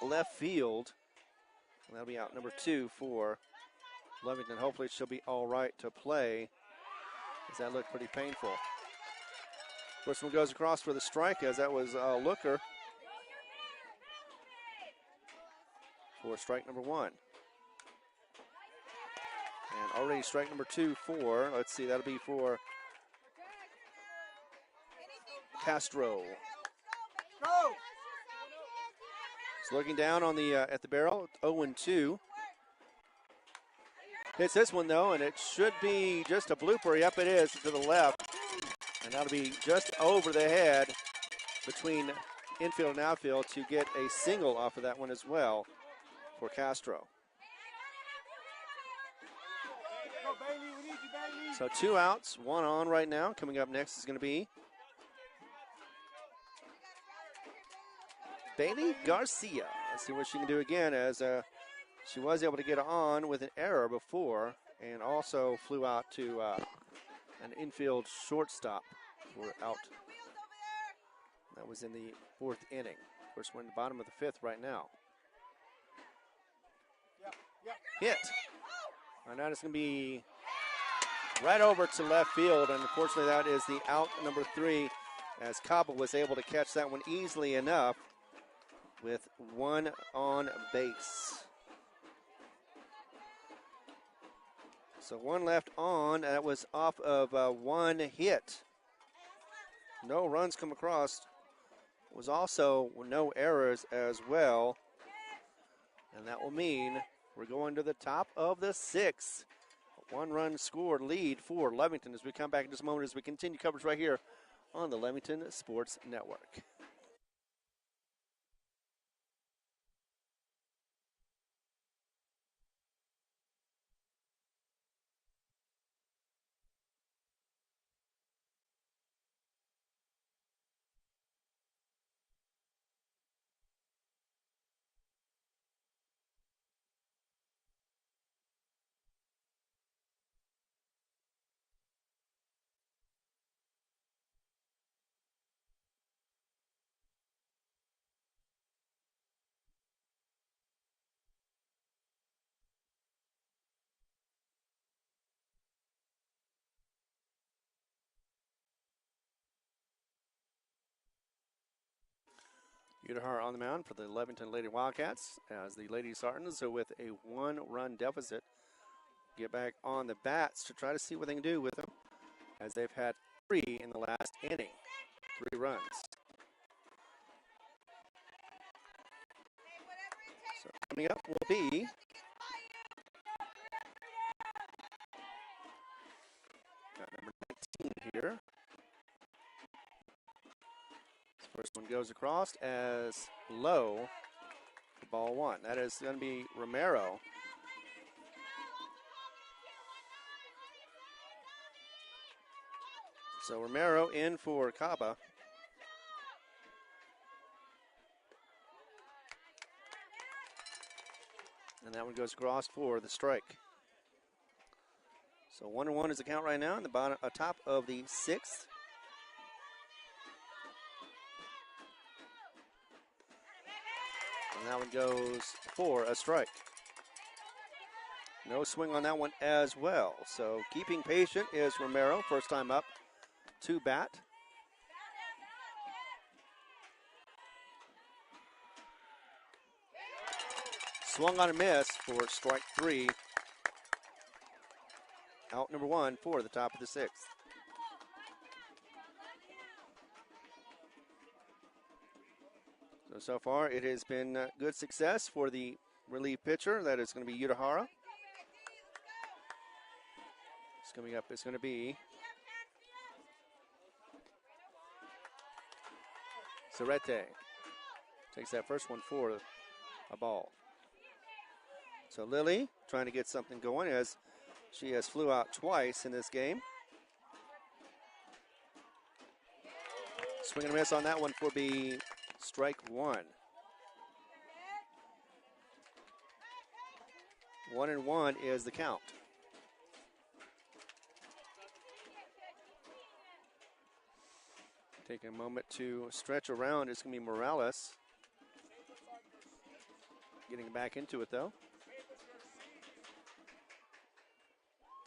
left field. That'll be out number 2 for Lovington. Hopefully she'll be all right to play, as that looked pretty painful. First one goes across for the strike, as that was Looker for strike number 1. And already strike number 2 for, let's see, that'll be for Castro. He's looking down on the at the barrel, 0-2. Hits this one though, and it should be just a blooper. Yep, it is, to the left. And that'll be just over the head between infield and outfield to get a single off of that one as well for Castro. So 2 outs, 1 on right now. Coming up next is going to be Bailey Garcia. Let's see what she can do again, as she was able to get on with an error before and also flew out to an infield shortstop for out. That was in the 4th inning. Of course, we're in the bottom of the 5th right now. Hit. And now it's going to be right over to left field, and unfortunately that is the out number 3, as Cabo was able to catch that one easily enough with 1 on base. So 1 left on. That was off of 1 hit. No runs come across. Was also no errors as well. And that will mean we're going to the top of the 6th. A 1-run scored lead for Lovington as we come back in just a moment as we continue coverage right here on the Lovington Sports Network. Udahar on the mound for the Lovington Lady Wildcats, as the Lady Sartans are with a 1-run deficit. Get back on the bats to try to see what they can do with them, as they've had 3 in the last inning. 3 runs. So coming up will be number 19 here. First one goes across as low for ball 1. That is going to be Romero. So Romero in for Caba. And that one goes across for the strike. So 1-1 is the count right now in the bottom, top of the 6th. And that one goes for a strike. No swing on that one as well. So keeping patient is Romero, first time up to bat. Swung on a miss for strike 3. Out number 1 for the top of the 6th. So far, it has been good success for the relief pitcher. That is going to be Udahara. It's coming up. It's going to be Zarete. Takes that first one for a ball. So Lily trying to get something going, as she has flew out twice in this game. Swing and a miss on that one for be strike one. 1-1 is the count. Take a moment to stretch around. It's going to be Morales. Getting back into it, though.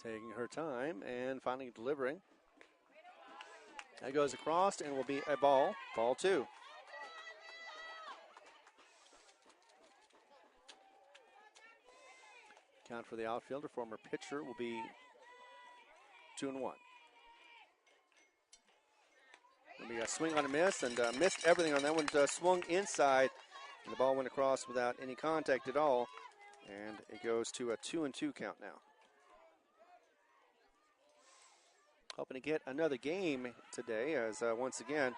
Taking her time and finally delivering. That goes across and will be a ball. Ball two. Count for the outfielder, former pitcher, will be 2-1. There'll be a swing on a miss, and missed everything on that one. Swung inside, and the ball went across without any contact at all. And it goes to a 2-2 count now. Hoping to get another game today, as once again,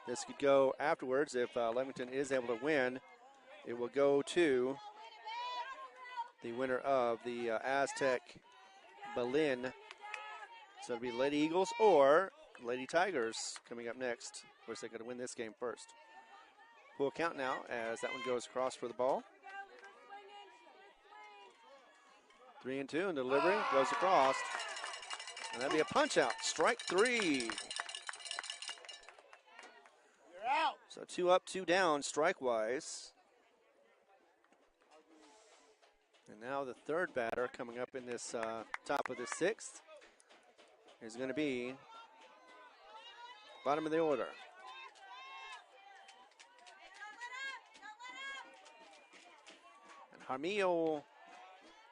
this could go afterwards. If Lovington is able to win, it will go to the winner of the Aztec Berlin. So it'll be Lady Eagles or Lady Tigers coming up next. Of course, they're going to win this game first. Full count now as that one goes across for the ball. 3-2, and delivery goes across. And that'll be a punch out. Strike three. You're out. So 2 up, 2 down, strike wise. And now the third batter coming up in this top of the sixth is going to be bottom of the order. And Jaramillo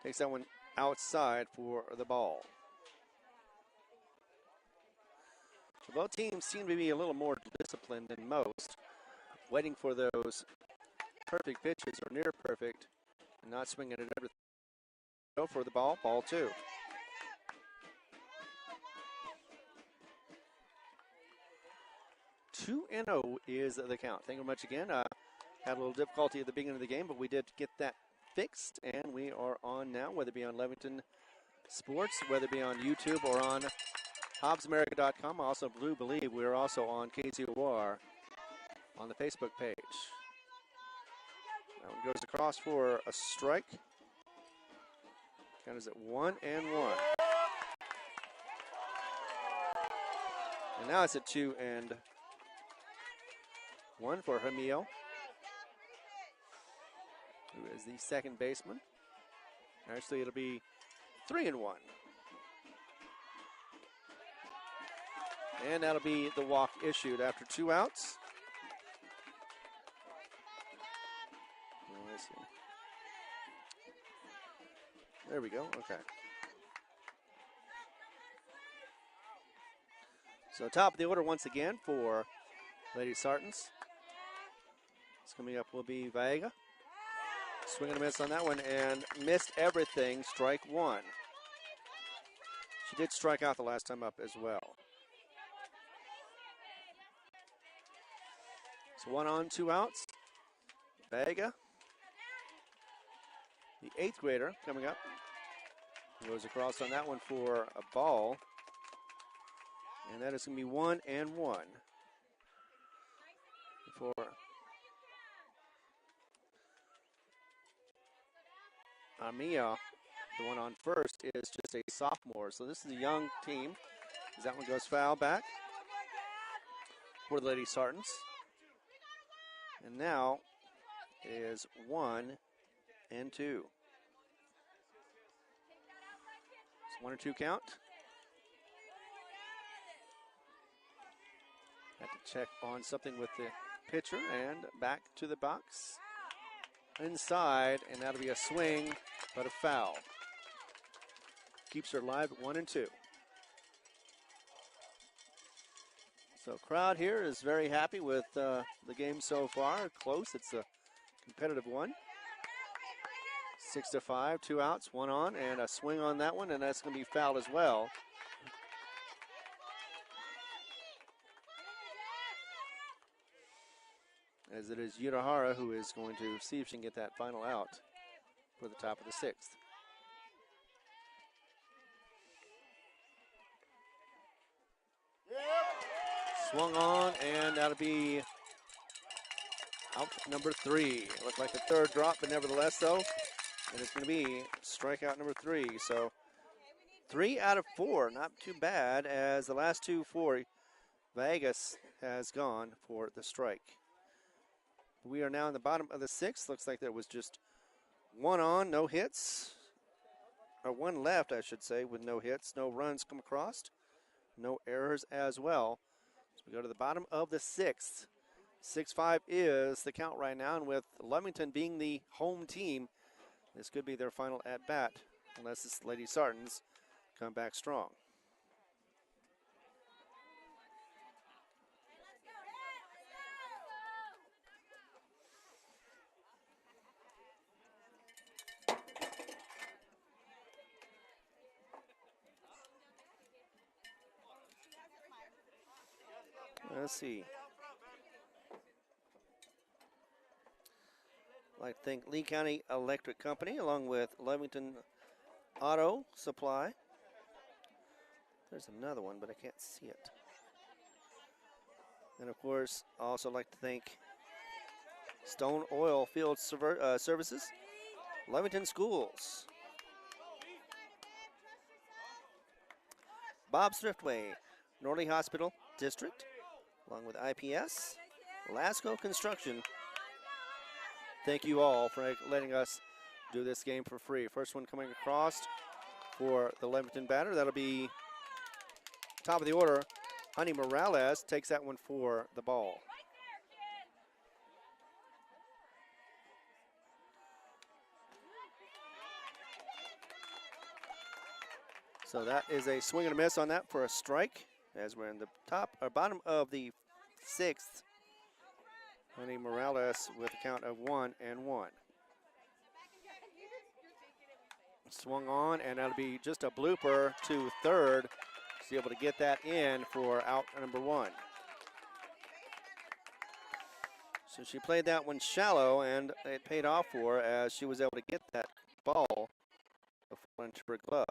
takes that one outside for the ball. So both teams seem to be a little more disciplined than most, waiting for those perfect pitches or near perfect and not swinging at everything. Go for the ball, ball two. Two and 0 is the count. Thank you very much again. Had a little difficulty at the beginning of the game, but we did get that fixed, and we are on now, whether it be on Lovington Sports, whether it be on YouTube or on HobbsAmerica.com. Also, Blue Believe, we're also on KZOR on the Facebook page. That one goes across for a strike. Count is at 1-1. And now it's at 2-1 for Jaramillo, who is the second baseman. Actually, it'll be 3-1. And that'll be the walk issued after 2 outs. Let's see. There we go, okay. So top of the order once again for Lady Sartans. Coming up will be Vega. Swing and a miss on that one and missed everything, strike one. She did strike out the last time up as well. So 1 on, 2 outs. Vega, the 8th grader, coming up. Goes across on that one for a ball. And that is going to be 1-1. For Mia, the one on first, is just a sophomore. So this is a young team. As that one goes foul back for the Lady Sartans. And now is 1-2. It's 1-2 count. Have to check on something with the pitcher and back to the box. Inside, and that'll be a swing, but a foul. Keeps her alive at 1-2. So crowd here is very happy with the game so far. Close, it's a competitive one. 6-5, 2 outs, 1 on, and a swing on that one, and that's going to be fouled as well. As it is Yurahara who is going to see if she can get that final out for the top of the 6th. Swung on, and that'll be Out number 3. Looked like a third drop, but nevertheless, though, and it's going to be strikeout number 3. So 3 out of 4, not too bad, as the last 2 for Vegas has gone for the strike. We are now in the bottom of the 6th. Looks like there was just one on, no hits. Or one left, I should say, with no hits. No runs come across. No errors as well. So we go to the bottom of the 6th. 6-5 is the count right now, and with Lovington being the home team, this could be their final at-bat, unless it's Lady Sartans come back strong. Let's see. I'd like to thank Lee County Electric Company along with Lovington Auto Supply. There's another one, but I can't see it. And of course, I also like to thank Stone Oil Field Services, Lovington Schools, Bob's Thriftway, Norley Hospital District, along with IPS, Lasco Construction. Thank you all for letting us do this game for free. First one coming across for the Lovington batter. That'll be top of the order. Honey Morales takes that one for the ball. So that is a swing and a miss on that for a strike, as we're in the top or bottom of the 6th. Honey Morales with a count of 1-1. Swung on, and that'll be just a blooper to third. She's able to get that in for out number 1. So she played that one shallow, and it paid off for her as she was able to get that ball into her glove.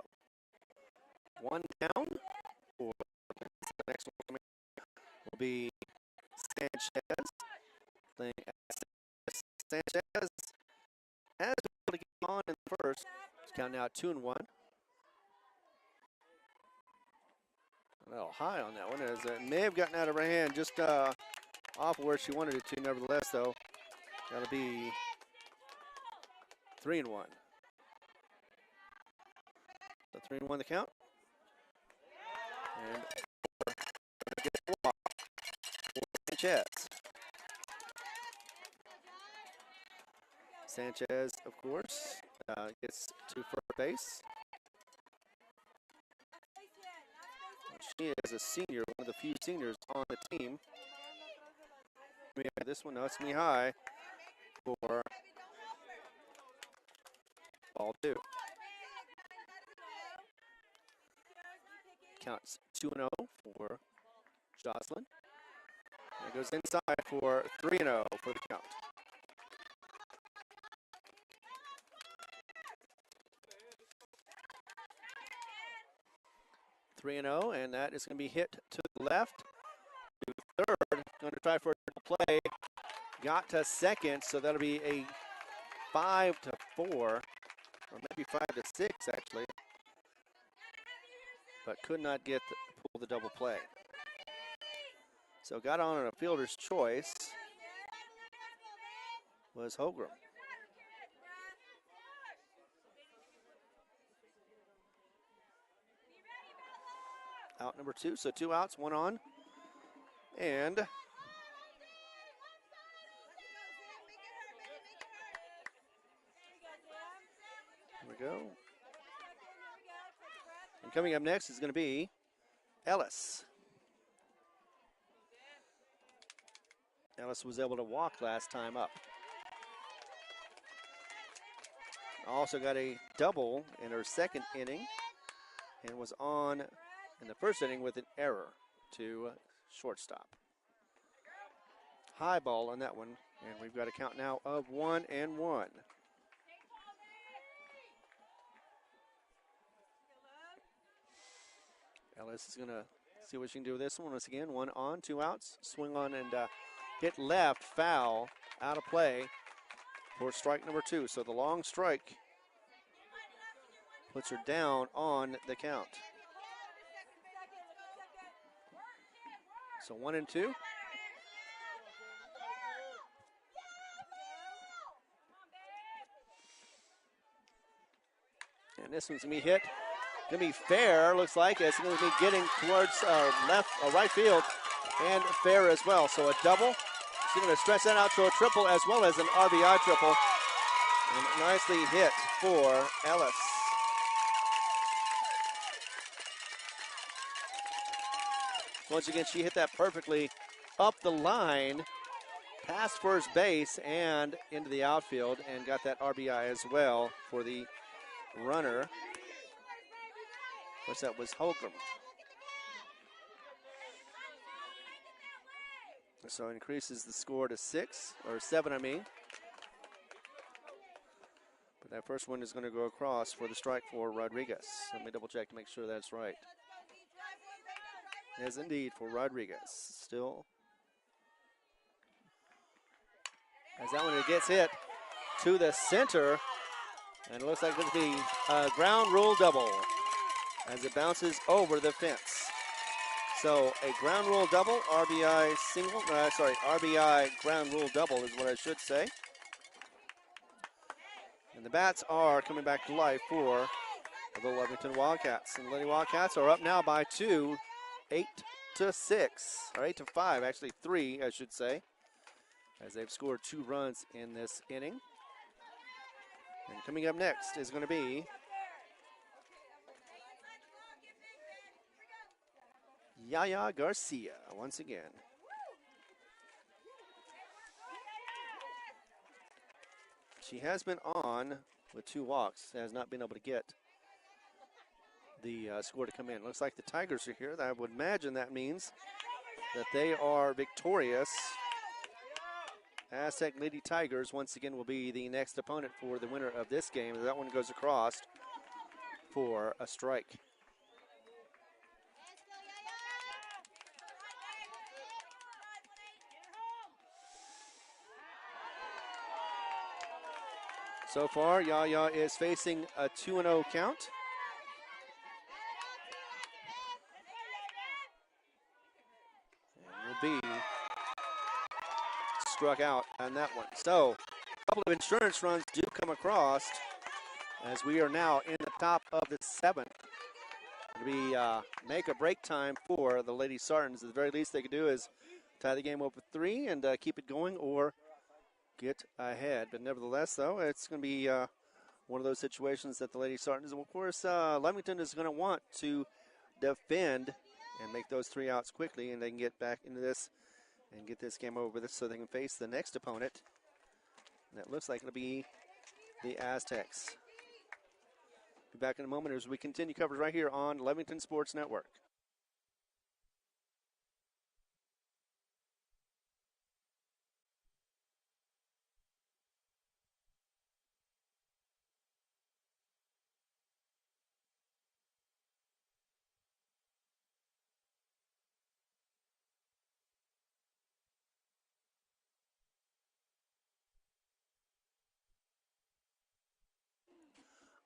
1 down for the next one will be Sanchez. Playing Sanchez has been able to get on in the first. It's counting out 2-1. A little high on that one, as it may have gotten out of her hand just off where she wanted it to. Nevertheless, though, that'll be 3-1. So 3-1 the count. And get a walk for Sanchez. Sanchez, of course, gets to first base. She is a senior, one of the few seniors on the team. This one, no, it's me high for ball 2. Counts 2-0 for Jocelyn. And it goes inside for 3-0 for the count. 3-0, and that is going to be hit to the left. To third, going to try for a play. Got to second, so that'll be a 5-4, or maybe 5-6 actually. But could not get pull the double play. So got on a fielder's choice was Holgram. Out number 2, so 2 outs, 1 on. And there we go. And coming up next is going to be Ellis. Ellis was able to walk last time up. Also got a double in her second inning and was on in the first inning with an error to shortstop. High ball on that one, and we've got a count now of 1-1. Ellis is going to see what she can do with this one. Once again, 1 on, 2 outs. Swing on and hit left, foul, out of play for strike number 2. So the long strike puts her down on the count. So 1 and 2. And this one's going to be hit. Going to be fair, looks like. It's going to be getting towards right field and fair as well. So a double. She's going to stretch that out to a triple as well as an RBI triple. And nicely hit for Ellis. Once again, she hit that perfectly up the line, past first base and into the outfield, and got that RBI as well for the runner. Of course, that was Holcomb. So increases the score to 7, I mean. But that first one is going to go across for the strike for Rodriguez. Let me double check to make sure that's right. Yes, indeed, for Rodriguez. Still. As that one gets hit to the center. And it looks like it's going to be a ground rule double as it bounces over the fence. So a ground rule double, RBI RBI ground rule double is what I should say. And the bats are coming back to life for the Lovington Wildcats. And the Lady Wildcats are up now by 2, 8-6, or 8-5, actually 3, I should say, as they've scored 2 runs in this inning. And coming up next is going to be Yaya Garcia once again. She has been on with 2 walks, has not been able to get the score to come in. Looks like the Tigers are here. I would imagine that means that they are victorious. Aztec Lady Tigers once again will be the next opponent for the winner of this game. That one goes across for a strike. So far, Yaya is facing a 2-0 count. And will be struck out on that one. So, a couple of insurance runs do come across as we are now in the top of the 7th. It'll be make or break time for the Lady Sartans. At the very least they could do is tie the game up with 3 and keep it going, or get ahead. But nevertheless, though, it's going to be one of those situations that the Lady Sartans, and of course, Lovington is going to want to defend and make those 3 outs quickly, and they can get back into this and get this game over with so they can face the next opponent. And that looks like it'll be the Aztecs. Be back in a moment as we continue coverage right here on Lovington Sports Network.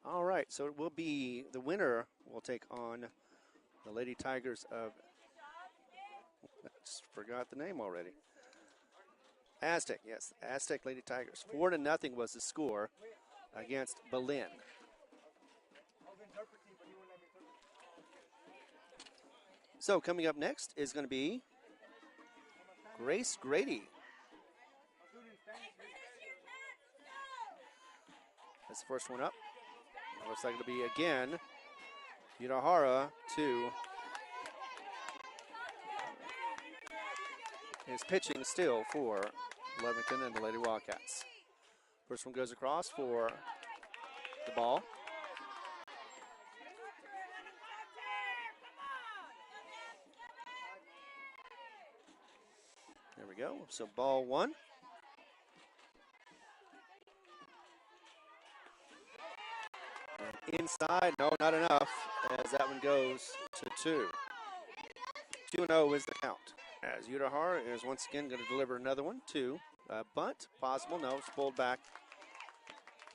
All right, so it will be the winner will take on the Lady Tigers of, I just forgot the name already. Aztec, yes, Aztec Lady Tigers. 4-0 was the score against Berlin. So coming up next is going to be Grace Grady. That's the first one up. Looks like it'll be again Yudahara to is pitching still for Lovington and the Lady Wildcats. First one goes across for the ball. There we go. So ball 1. Inside, no, not enough, as that one goes to 2. 2-0 is the count. As Udahar is once again going to deliver another one to bunt. Possible, no, it's pulled back.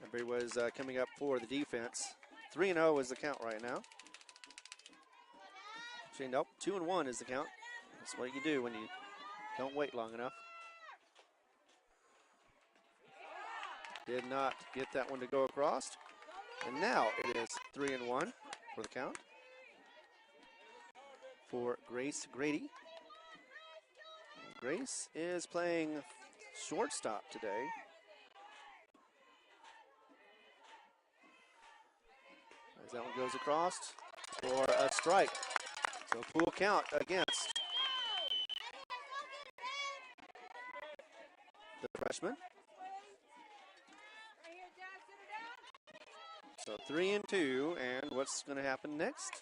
Everybody was coming up for the defense. 3-0 is the count right now. Actually, nope, 2-1 is the count. That's what you do when you don't wait long enough. Did not get that one to go across. And now it is 3-1 for the count for Grace Grady. Grace is playing shortstop today. As that one goes across for a strike. So full count against the freshman. So 3-2, and what's going to happen next?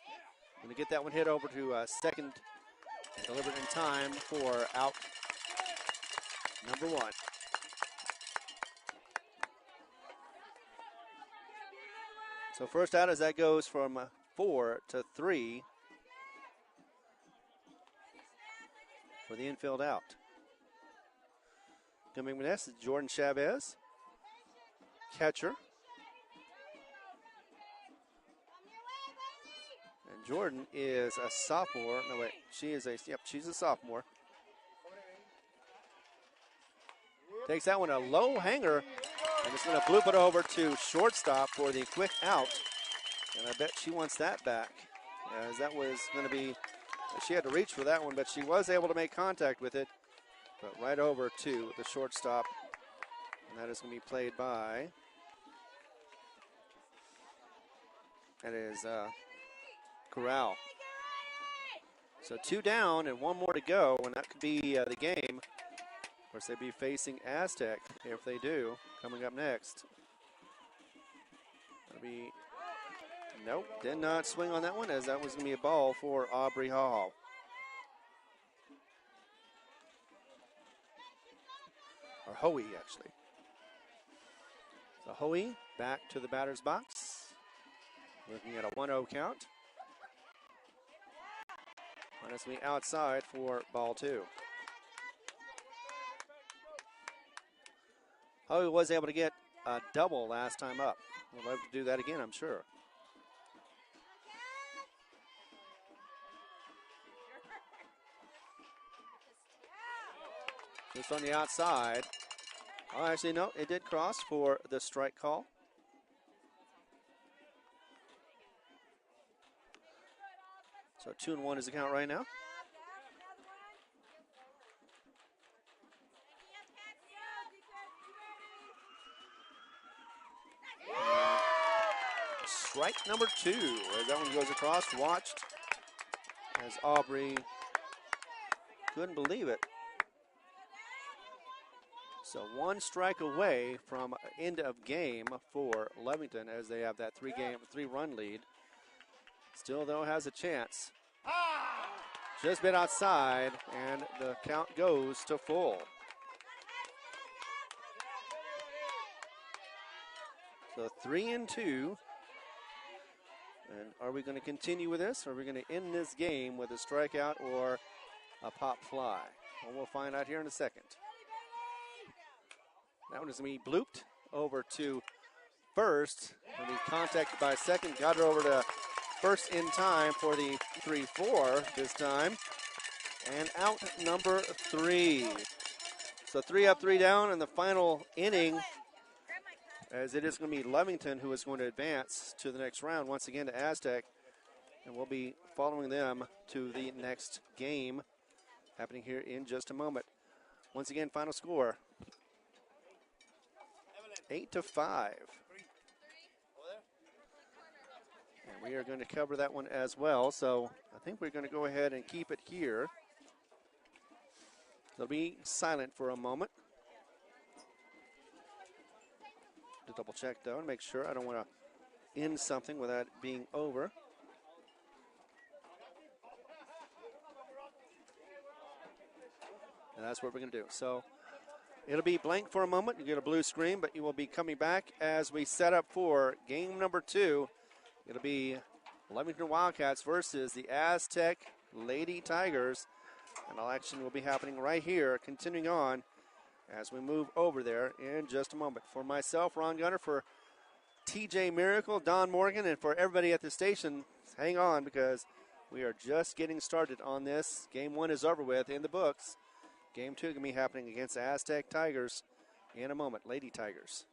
Going to get that one hit over to second, delivered in time for out number 1. So first out as that goes from 4 to 3 for the infield out. Coming with this is Jordan Chavez, catcher. And Jordan is a sophomore. No, wait, she's a sophomore. Takes that one a low hanger, and it's going to bloop it over to shortstop for the quick out. And I bet she wants that back, as that was going to be, she had to reach for that one, but she was able to make contact with it. But right over to the shortstop, and that is going to be played by, that is Corral. So 2 down and 1 more to go, and that could be the game. Of course, they'd be facing Aztec if they do, coming up next. That'll be, nope, did not swing on that one, as that was going to be a ball for Aubrey Hall. Or Hoey, actually. So Hoey back to the batter's box. Looking at a 1-0 count. And it's going to be outside for ball 2. Hoey was able to get a double last time up. We'll love to do that again, I'm sure. Just on the outside. Oh, actually, no, it did cross for the strike call. So 2-1 is the count right now. Strike number 2 as that one goes across. Watched as Aubrey couldn't believe it. So 1 strike away from end of game for Lovington as they have that 3-run lead. Still, though, has a chance. Just been outside, and the count goes to full. So 3-2. And are we going to continue with this? Or are we going to end this game with a strikeout or a pop fly? Well, we'll find out here in a second. That one is going to be blooped over to first. And he's contacted by second. Got her over to first in time for the 3-4 this time. And out number 3. So 3 up, 3 down in the final inning, as it is going to be Lovington who is going to advance to the next round once again to Aztec. And we'll be following them to the next game happening here in just a moment. Once again, final score 8-5. And we are going to cover that one as well. So I think we're going to go ahead and keep it here. It'll be silent for a moment. To double check though and make sure I don't want to end something without it being over. And that's what we're going to do. So it'll be blank for a moment. You get a blue screen, but you will be coming back as we set up for game number 2. It'll be Lovington Wildcats versus the Aztec Lady Tigers. And all action will be happening right here, continuing on as we move over there in just a moment. For myself, Ron Gunner, for TJ Miracle, Don Morgan, and for everybody at the station, hang on because we are just getting started on this. Game 1 is over with in the books. Game 2 going to be happening against the Aztec Tigers in a moment, Lady Tigers.